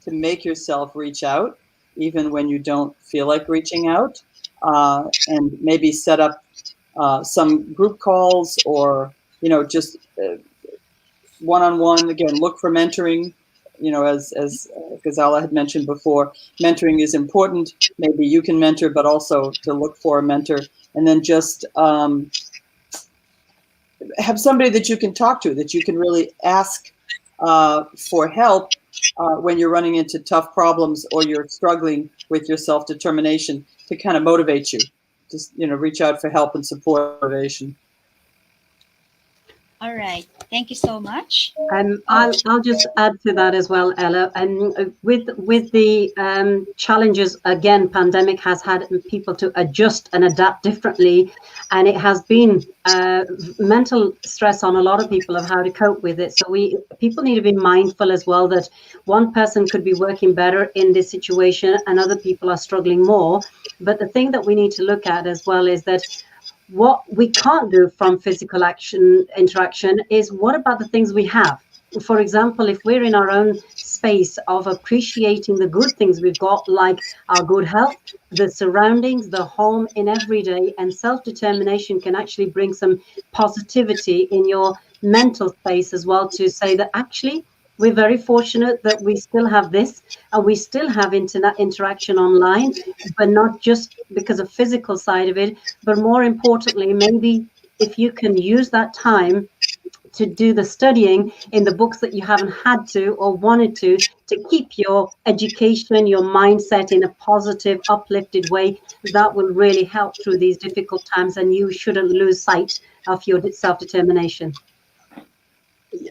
Speaker 2: make yourself reach out, even when you don't feel like reaching out, and maybe set up some group calls, or just one-on-one. Again, look for mentoring. As Ghazala had mentioned before, mentoring is important. Maybe you can mentor, but also to look for a mentor, and then just have somebody that you can talk to, that you can really ask for help when you're running into tough problems or you're struggling with your self-determination, to kind of motivate you. Just reach out for help and support, motivation.
Speaker 1: All right. Thank you so much.
Speaker 4: I'll just add to that as well, Ella. And with the challenges, again, pandemic has had people to adjust and adapt differently, and it has been mental stress on a lot of people of how to cope with it. So people need to be mindful as well that one person could be working better in this situation and other people are struggling more. But the thing that we need to look at as well is that what we can't do from physical interaction is, what about the things we have? For example, if we're in our own space of appreciating the good things we've got, like our good health, the surroundings, the home in every day, and self-determination can actually bring some positivity in your mental space as well, to say that actually we're very fortunate that we still have this, and we still have internet interaction online, but not just because of physical side of it, but more importantly, maybe if you can use that time to do the studying in the books that you haven't had to or wanted to keep your education, your mindset in a positive, uplifted way, that will really help through these difficult times, and you shouldn't lose sight of your self-determination.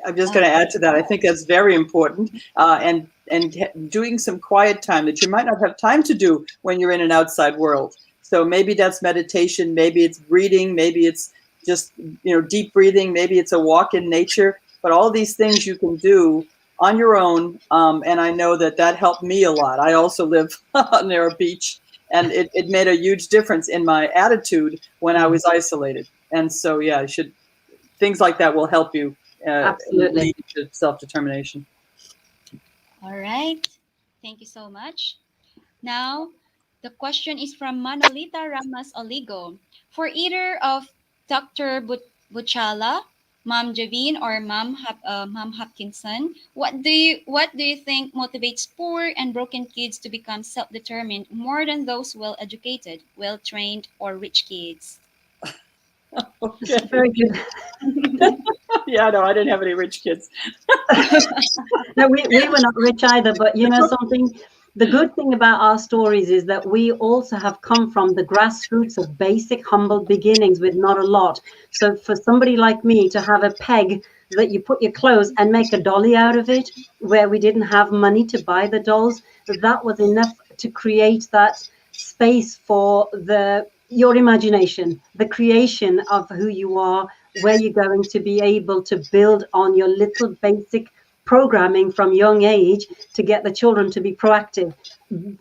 Speaker 2: I'm just going to add to that. I think that's very important, and doing some quiet time that you might not have time to do when you're in an outside world. So maybe that's meditation, maybe it's reading, maybe it's just deep breathing, maybe it's a walk in nature. But all these things you can do on your own, and I know that helped me a lot. I also live near a beach, and it made a huge difference in my attitude when I was isolated. And so yeah, things like that will help you.
Speaker 4: Absolutely.
Speaker 2: Lead to self-determination.
Speaker 1: All right. Thank you so much. Now, the question is from Manolita Ramos Oligo. For either of Dr. Buchala, Mom Javine, or Mom Hopkinson, what do you think motivates poor and broken kids to become self-determined more than those well-educated, well-trained, or rich kids?
Speaker 2: Okay.
Speaker 4: Very good.
Speaker 2: Yeah, no, I didn't have any rich kids.
Speaker 4: No, we were not rich either, but something, the good thing about our stories is that we also have come from the grassroots of basic, humble beginnings with not a lot. So for somebody like me to have a peg that you put your clothes and make a dolly out of it, where we didn't have money to buy the dolls, that was enough to create that space for your imagination, the creation of who you are, where you're going to be able to build on your little basic programming from young age to get the children to be proactive,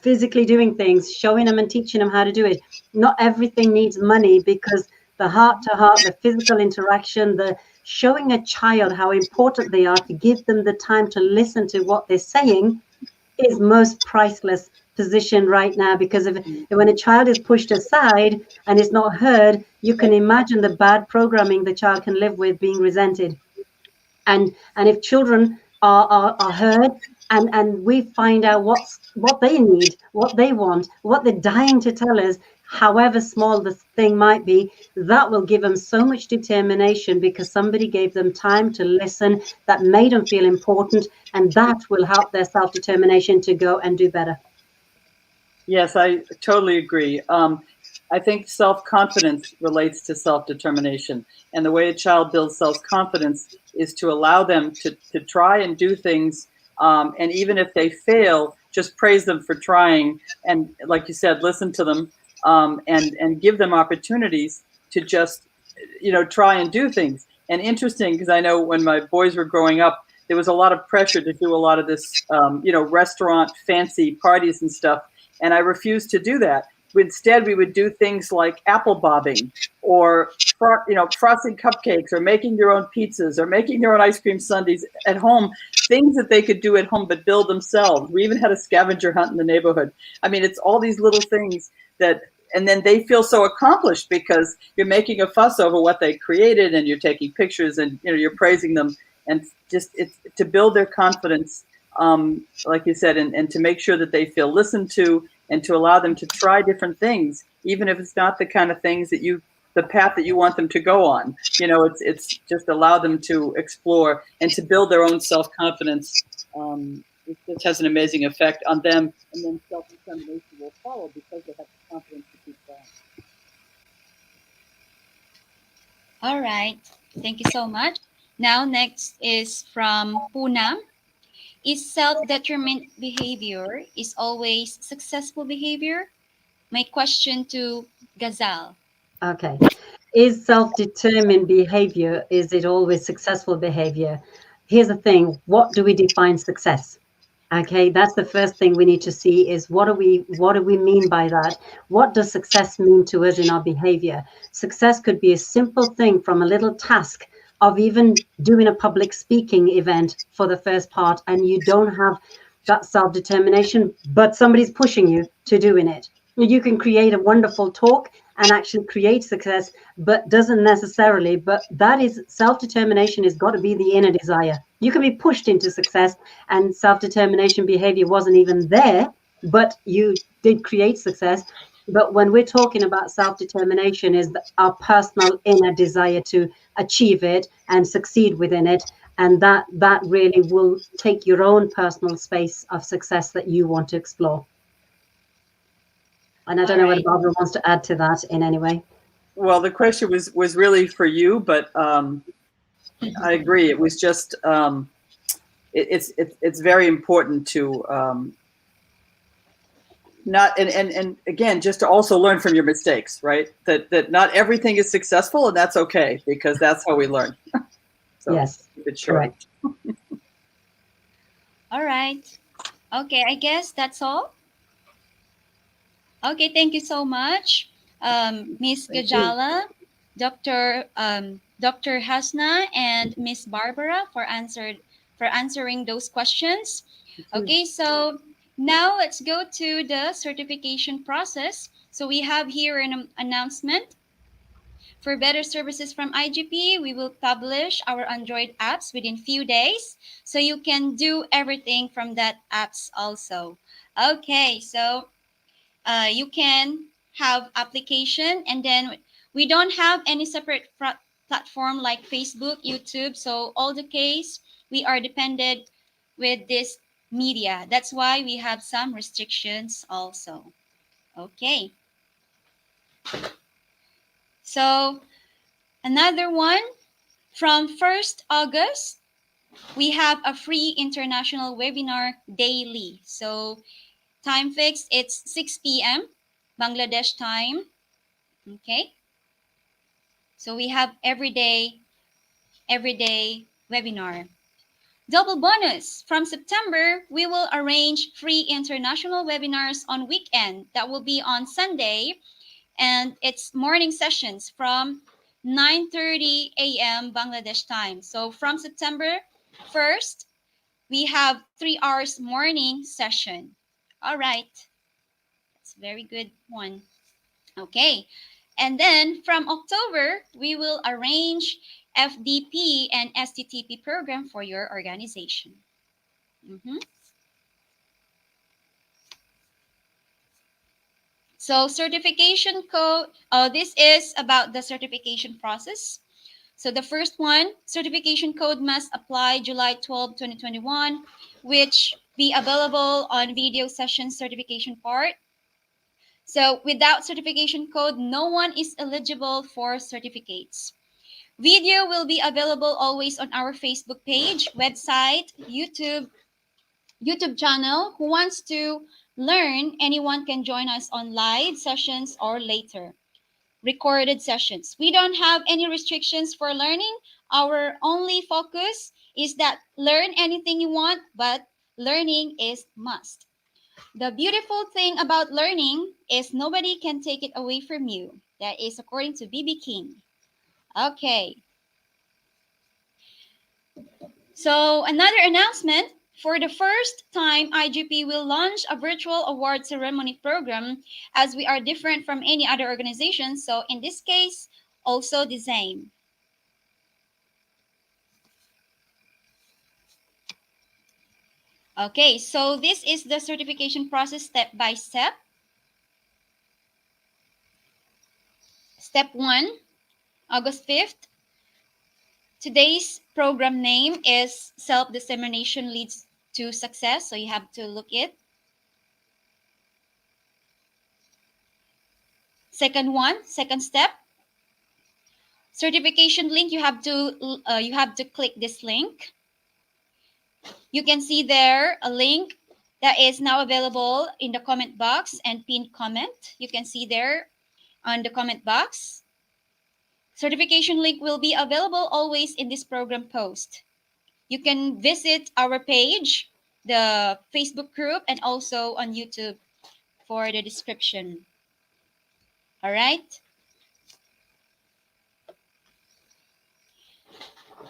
Speaker 4: physically doing things, showing them and teaching them how to do it. Not everything needs money, because the heart to heart, the physical interaction, the showing a child how important they are, to give them the time to listen to what they're saying, is most priceless position right now. Because when a child is pushed aside and is not heard, you can imagine the bad programming the child can live with being resented. And if children are heard, and we find out what they need, what they want, what they're dying to tell us, however small the thing might be, that will give them so much determination, because somebody gave them time to listen, that made them feel important, and that will help their self-determination to go and do better.
Speaker 2: Yes, I totally agree. I think self-confidence relates to self-determination. And the way a child builds self-confidence is to allow them to try and do things. And even if they fail, just praise them for trying. And like you said, listen to them, and give them opportunities to just, try and do things. And interesting, because I know when my boys were growing up, there was a lot of pressure to do a lot of this, restaurant fancy parties and stuff. And I refused to do that. instead we would do things like apple bobbing, or frosting cupcakes, or making their own pizzas, or making their own ice cream sundaes at home, things that they could do at home but build themselves. We even had a scavenger hunt in the neighborhood. I mean, it's all these little things that, and then they feel so accomplished because you're making a fuss over what they created, and you're taking pictures, and you're praising them, and just it's to build their confidence, like you said, and to make sure that they feel listened to, and to allow them to try different things, even if it's not the kind of things that the path that you want them to go on. It's just allow them to explore and to build their own self-confidence. It just has an amazing effect on them, and then self-determination will follow because they have the confidence to keep going.
Speaker 1: All right. Thank you so much. Now, next is from Poonam. Is self-determined behavior is always successful behavior? My question to Gazal.
Speaker 4: Okay. Is self-determined behavior, is it always successful behavior? Here's the thing. What do we define success? Okay, that's the first thing we need to see is what do we mean by that? What does success mean to us in our behavior? Success could be a simple thing from a little task of even doing a public speaking event for the first part, and you don't have that self-determination, but somebody's pushing you to doing it. You can create a wonderful talk and actually create success, but doesn't necessarily, but that is self-determination has got to be the inner desire. You can be pushed into success, and self-determination behavior wasn't even there, but you did create success. But when we're talking about self-determination, is our personal inner desire to achieve it and succeed within it, and that really will take your own personal space of success that you want to explore. And I don't know whether Barbara wants to add to that in any way.
Speaker 2: Well, the question was really for you, but I agree. It was just it's very important to not and again, just to also learn from your mistakes, right? That not everything is successful, and that's okay, because that's how we learn. So
Speaker 4: yes,
Speaker 2: it's short.
Speaker 1: All right. Okay, I guess that's all. Okay, thank you so much, Miss Gajala, Dr. Hasna, and Miss Barbara for answering those questions. Okay, so now let's go to the certification process. So we have here an announcement. For better services from IGP, we will publish our Android apps within few days, so you can do everything from that apps also. Okay, so you can have application, and then we don't have any separate platform like Facebook, YouTube. So all the case, we are dependent with this media. That's why we have some restrictions also. Okay. So another one, from 1st August, we have a free international webinar daily. So time fixed, it's 6 p.m. Bangladesh time. Okay. So we have everyday webinar. Double bonus. From September, we will arrange free international webinars on weekend. That will be on Sunday, and it's morning sessions from 9:30 a.m. Bangladesh time. So from September 1st, we have 3 hours morning session. All right. That's a very good one. Okay. And then from October, we will arrange FDP and STTP program for your organization. So certification code, this is about the certification process. So the first one, certification code must apply July 12, 2021, which be available on video session certification part. So without certification code, no one is eligible for certificates. Video will be available always on our Facebook page, website, YouTube channel. Who wants to learn, anyone can join us on live sessions or later recorded sessions. We don't have any restrictions for learning. Our only focus is that learn anything you want, but learning is must. The beautiful thing about learning is nobody can take it away from you. That is according to BB King. Okay. So another announcement. For the first time, IGP will launch a virtual award ceremony program as we are different from any other organization. So in this case, also the same. Okay, so this is the certification process step by step. Step 1, August 5th. Today's program name is Self-Dissemination Leads to Success, so you have to look it. Second step, certification link. You have to click this link. You can see there a link that is now available in the comment box and pinned comment. You can see there on the comment box. Certification link will be available always in this program post. You can visit our page, the Facebook group, and also on YouTube for the description. All right.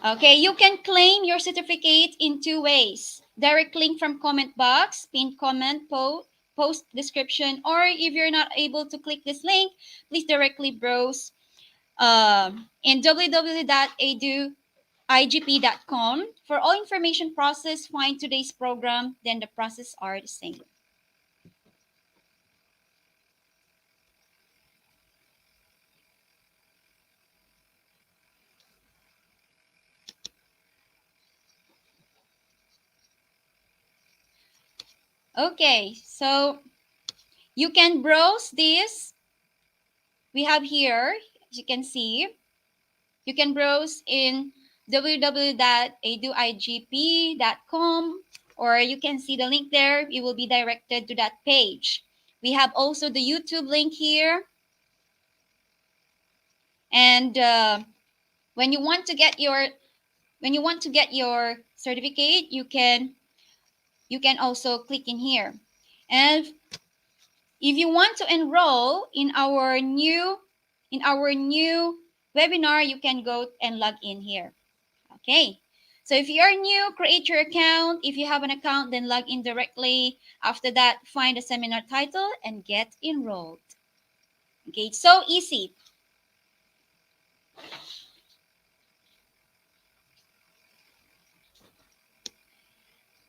Speaker 1: Okay, you can claim your certificate in 2 ways. Direct link from comment box, pinned comment, post description, or if you're not able to click this link, please directly browse in www.igp.com. For all information process, find today's program, then the process are the same. Okay, so you can browse this. We have here, as you can see, you can browse in www.eduigp.com, or you can see the link there. You will be directed to that page. We have also the YouTube link here. And when you want to get your certificate, you can also click in here. And if you want to enroll in our new webinar, you can go and log in here. Okay. So if you're new, create your account. If you have an account, then log in directly. After that, find the seminar title and get enrolled. Okay, it's so easy.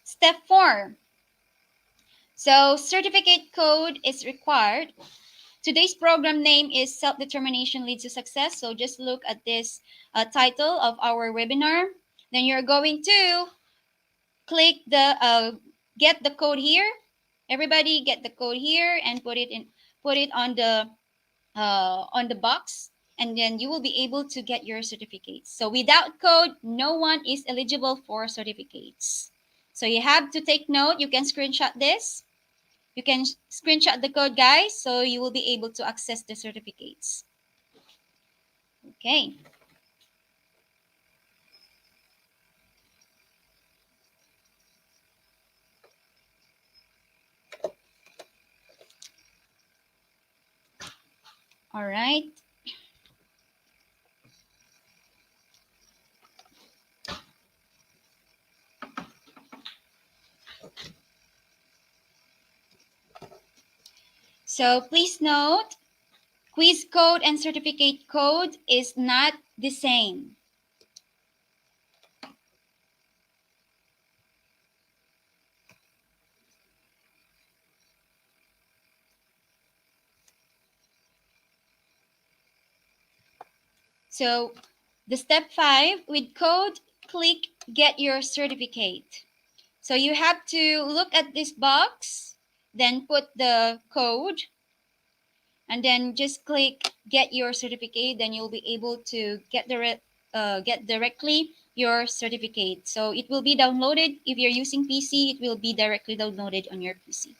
Speaker 1: Step 4. So certificate code is required. Today's program name is Self-Determination Leads to Success. So just look at this title of our webinar. Then you're going to click the get the code here. Everybody get the code here and put it on the box, and then you will be able to get your certificates. So without code, no one is eligible for certificates. So you have to take note. You can screenshot this. You can screenshot the code, guys, so you will be able to access the certificates. Okay. All right. So please note, quiz code and certificate code is not the same. So the step 5, with code, click get your certificate. So you have to look at this box, then put the code, and then just click get your certificate. Then you'll be able to get directly your certificate. So it will be downloaded. If you're using PC, it will be directly downloaded on your PC.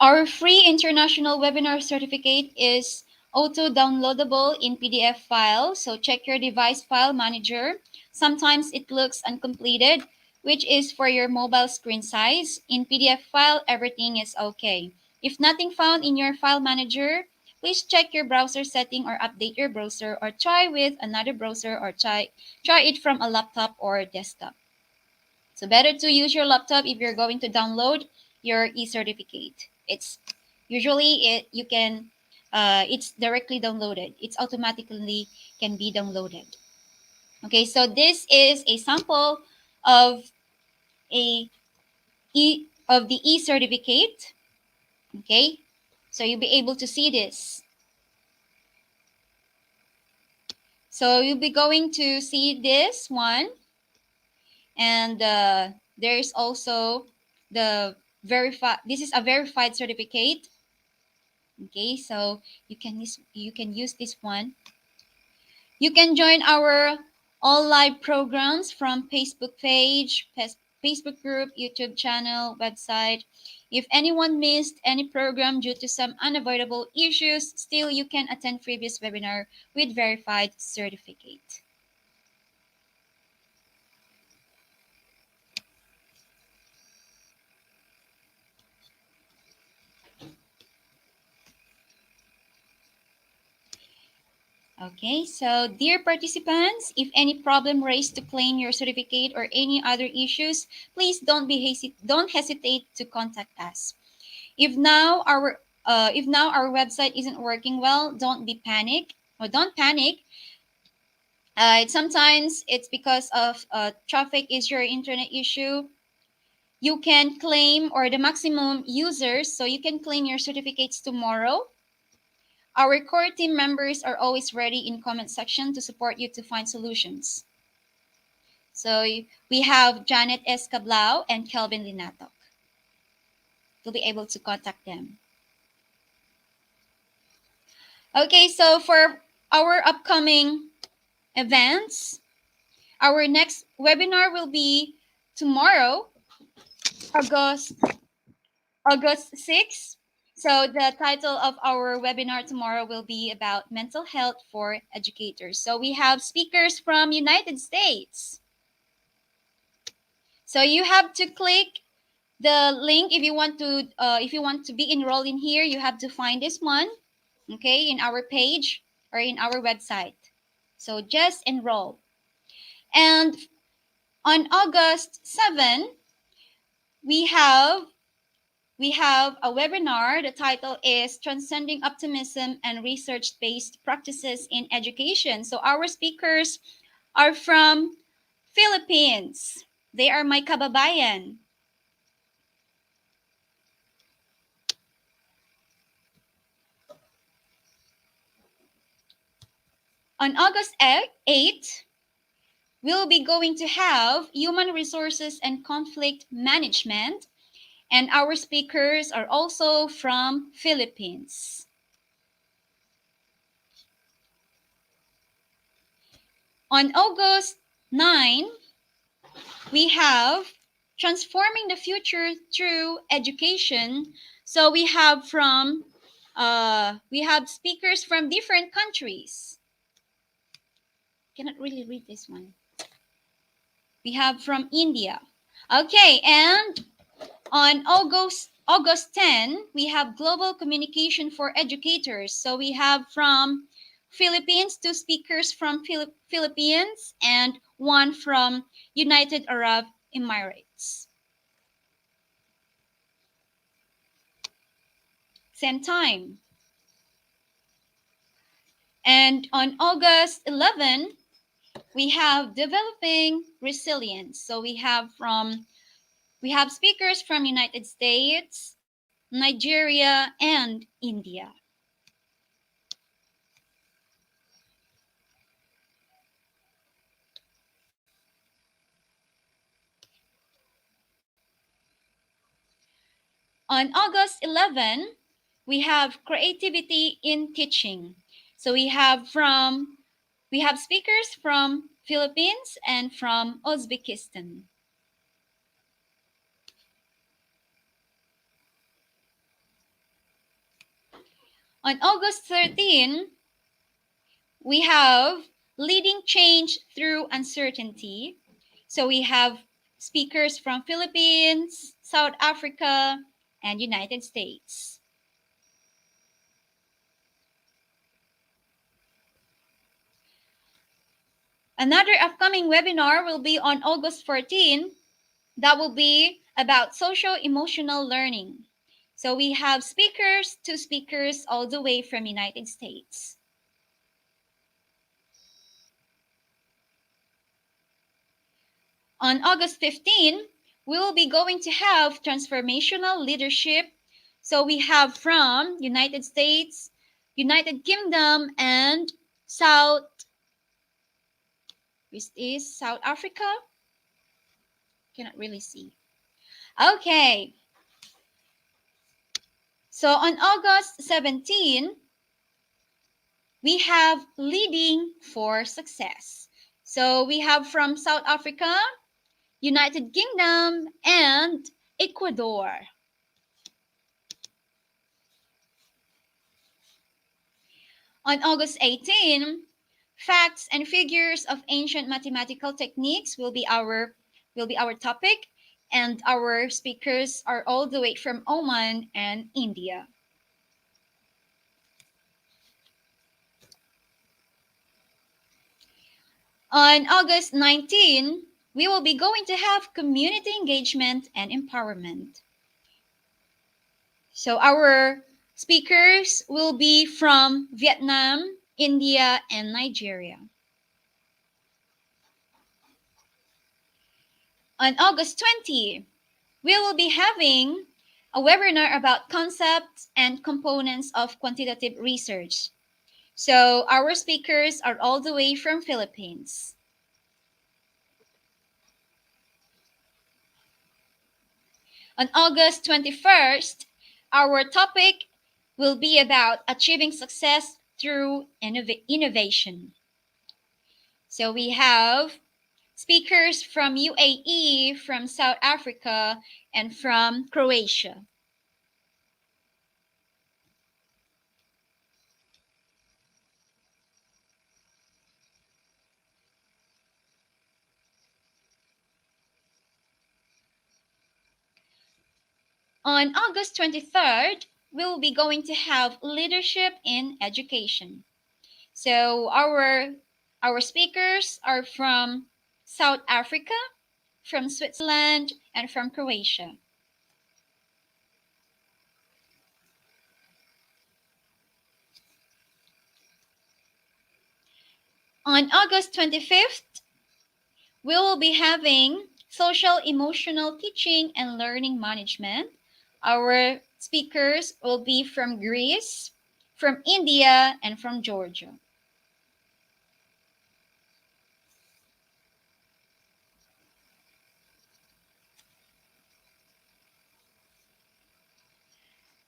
Speaker 1: Our free international webinar certificate is auto-downloadable in PDF file, so check your device file manager. Sometimes it looks uncompleted, which is for your mobile screen size. In PDF file, everything is okay. If nothing found in your file manager, please check your browser setting or update your browser or try with another browser or try it from a laptop or desktop. So better to use your laptop if you're going to download your e-certificate. It's usually you can it's directly downloaded. It's automatically can be downloaded. Okay, so this is a sample of the e-certificate. Okay, so you'll be able to see this. So you'll be going to see this one, and there's also the verified. This is a verified certificate. Okay, so you can use this one. You can join our all live programs from Facebook page, Facebook group, YouTube channel, website. If anyone missed any program due to some unavoidable issues, still you can attend previous webinar with verified certificate. Okay, so dear participants, if any problem raised to claim your certificate or any other issues, please don't hesitate to contact us. If now our website isn't working well, don't panic. Sometimes it's because of traffic is your internet issue. You can claim or the maximum users, so you can claim your certificates tomorrow. Our core team members are always ready in comment section to support you to find solutions. So we have Janet Escablao and Kelvin Linatok. You'll be able to contact them. Okay, so for our upcoming events, our next webinar will be tomorrow, August 6th. So the title of our webinar tomorrow will be about mental health for educators. So we have speakers from United States. So you have to click the link if you want to be enrolled in here. You have to find this one, okay, in our page or in our website. So just enroll. And on August 7, we have a webinar. The title is Transcending Optimism and Research-Based Practices in Education. So our speakers are from Philippines. They are my kababayan. On August 8, we'll be going to have Human Resources and Conflict Management. And our speakers are also from Philippines. On August 9, we have Transforming the Future Through Education. So we have speakers from different countries. Cannot really read this one. We have from India. Okay, and on August 10, we have Global Communication for Educators. So we have from Philippines, 2 speakers from Philippines and 1 from United Arab Emirates. Same time. And on August 11, we have Developing Resilience. So we have speakers from United States, Nigeria, and India. On August 11, we have Creativity in Teaching. So we have speakers from Philippines and from Uzbekistan. On August 13, we have leading change through uncertainty. So we have speakers from Philippines, South Africa, and United States. Another upcoming webinar will be on August 14. That will be about social-emotional learning. So we have two speakers all the way from United States. On August 15, we will be going to have transformational leadership. So we have from United States, United Kingdom, and South Africa. Cannot really see. Okay. So on August 17, we have leading for success. So we have from South Africa, United Kingdom, and Ecuador. On August 18, facts and figures of ancient mathematical techniques will be our topic, and our speakers are all the way from Oman and India. On August 19, we will be going to have community engagement and empowerment. So our speakers will be from Vietnam, India, and Nigeria. On August 20, we will be having a webinar about concepts and components of quantitative research. So our speakers are all the way from Philippines. On August 21st, our topic will be about achieving success through innovation. So we have speakers from UAE, from South Africa, and from Croatia. On August 23rd, we will be going to have leadership in education. So our speakers are from South Africa, from Switzerland, and from Croatia. On August 25th, we will be having social emotional teaching and learning management. Our speakers will be from Greece, from India, and from Georgia.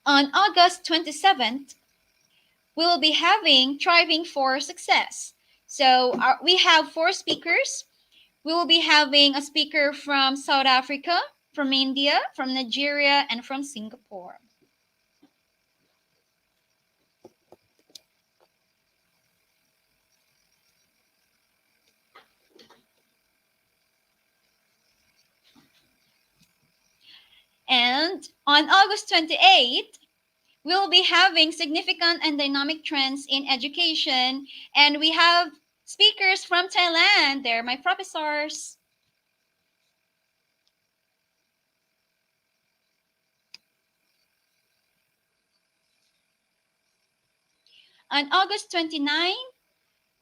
Speaker 1: On August 27th, we will be having Thriving for Success. So we have 4 speakers. We will be having a speaker from South Africa, from India, from Nigeria, and from Singapore. And on August 28th, we'll be having significant and dynamic trends in education. And we have speakers from Thailand. They're my professors. On August 29th,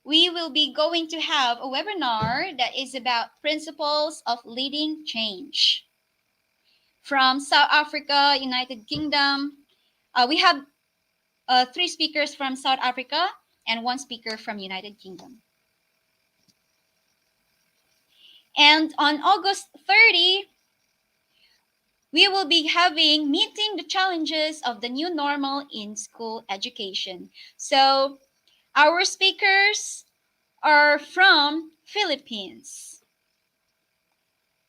Speaker 1: we will be going to have a webinar that is about principles of leading change. From South Africa, United Kingdom, we have 3 speakers from South Africa and 1 speaker from United Kingdom. And on August 30, we will be having meeting the challenges of the new normal in school education. So our speakers are from Philippines.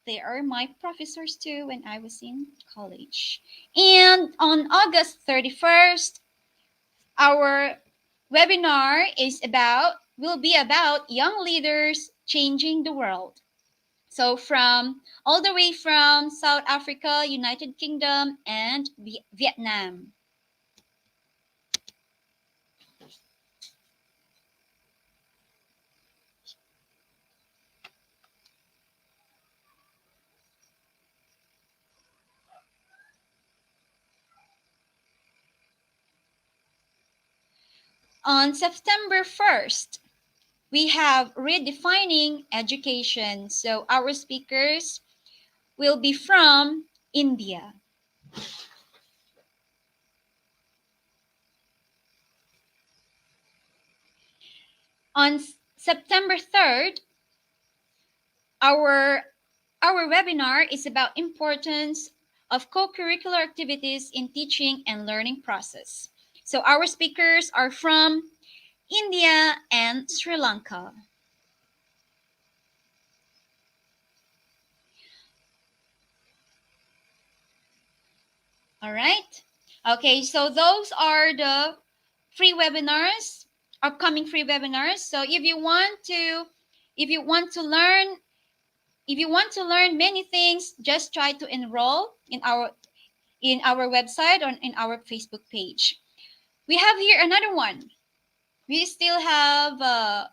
Speaker 1: They are my professors too when I was in college. And on August 31st, Our webinar will be about young leaders changing the world. So from all the way from South Africa, United Kingdom, and Vietnam. On September 1st, we have redefining education. So our speakers will be from India. On September 3rd, our webinar is about importance of co-curricular activities in teaching and learning process. So our speakers are from India and Sri Lanka. All right. Okay, so those are the free webinars, upcoming free webinars. So if you want to learn many things, just try to enroll in our website or in our Facebook page. We have here another one. We still have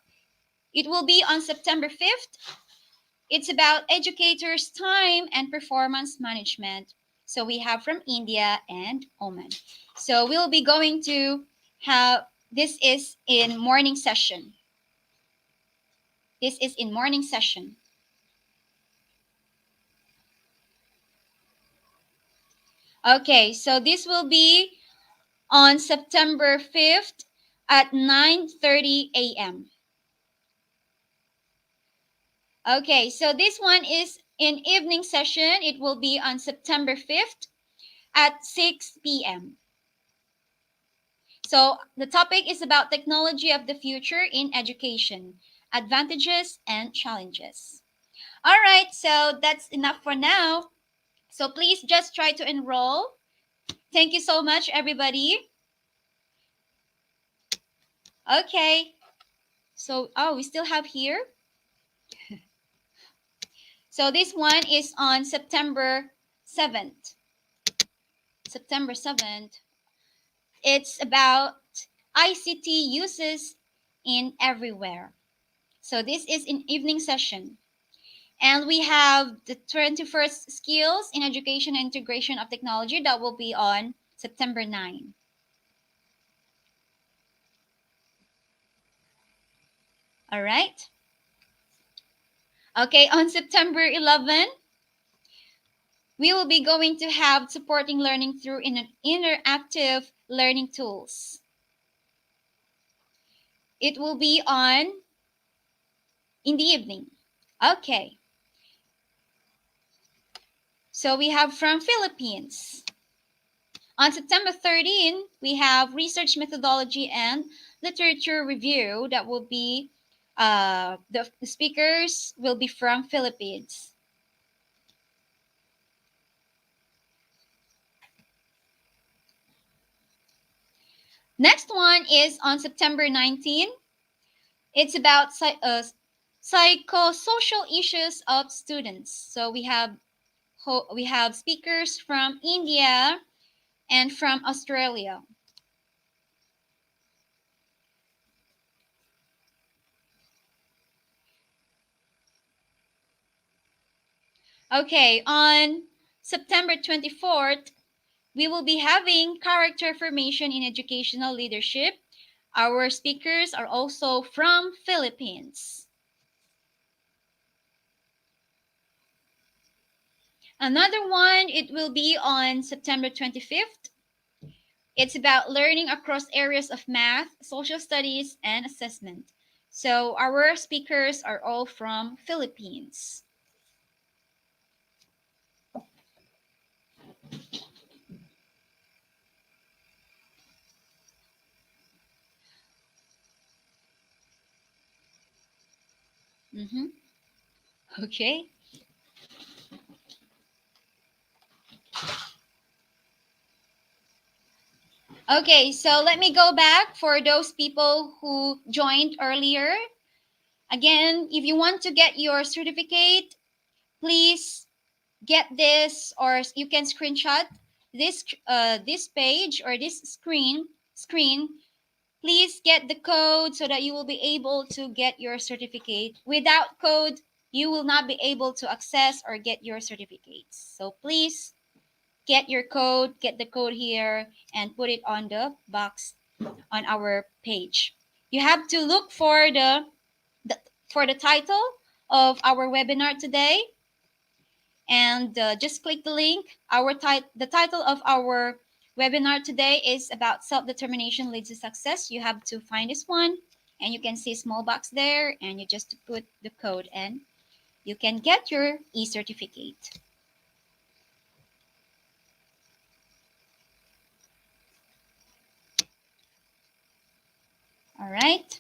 Speaker 1: it will be on September 5th. It's about educators' time and performance management. So we have from India and Oman. So we'll be going to have this is in morning session. This is in morning session. Okay, so this will be on September 5th at 9:30 a.m. Okay, so this one is in evening session. It will be on September 5th at 6 p.m. So the topic is about technology of the future in education, advantages and challenges. All right, so that's enough for now. So please just try to enroll. Thank you so much, everybody. Okay. So, we still have here. So this one is on September 7th. September 7th. It's about ICT uses in everywhere. So this is in evening session. And we have the 21st skills in education and integration of technology that will be on September 9. All right. Okay, on September 11, we will be going to have supporting learning through interactive learning tools. It will be on in the evening. Okay. So we have from Philippines. On September 13, we have research methodology and literature review that will be the speakers will be from Philippines. Next one is on September 19. It's about psychosocial issues of students. So we have speakers from India and from Australia. Okay, on September 24th, we will be having character formation in educational leadership. Our speakers are also from Philippines. Another one, it will be on September 25th. It's about learning across areas of math, social studies, and assessment. So our speakers are all from Philippines. Okay. Okay, so let me go back for those people who joined earlier. Again, if you want to get your certificate, please get this, or you can screenshot this page or this screen. Please get the code so that you will be able to get your certificate. Without code, you will not be able to access or get your certificates. So please get your code, get the code here, and put it on the box on our page. You have to look for the for the title of our webinar today, and just click the link. The title of our webinar today is about self-determination leads to success. You have to find this one, and you can see a small box there, and you just put the code, and you can get your e-certificate. All right.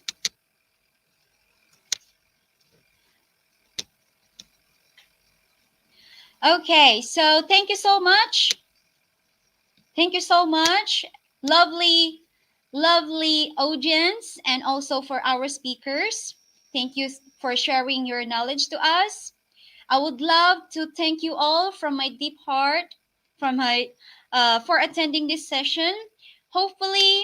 Speaker 1: Okay, so thank you so much. Thank you so much. Lovely, lovely audience, and also for our speakers. Thank you for sharing your knowledge to us. I would love to thank you all from my deep heart, from my for attending this session. Hopefully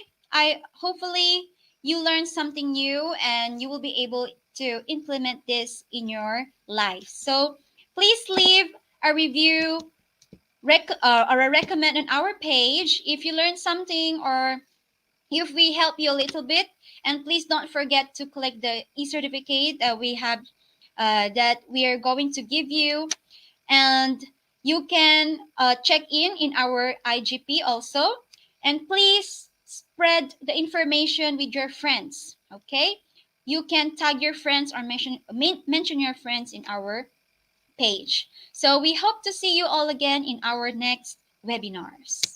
Speaker 1: you learned something new and you will be able to implement this in your life. So please leave a review or a recommend on our page if you learned something or if we help you a little bit. And please don't forget to collect the e-certificate we have that we are going to give you. And you can check in our IGP also. And please spread the information with your friends. Okay, you can tag your friends or mention your friends in our page. So we hope to see you all again in our next webinars.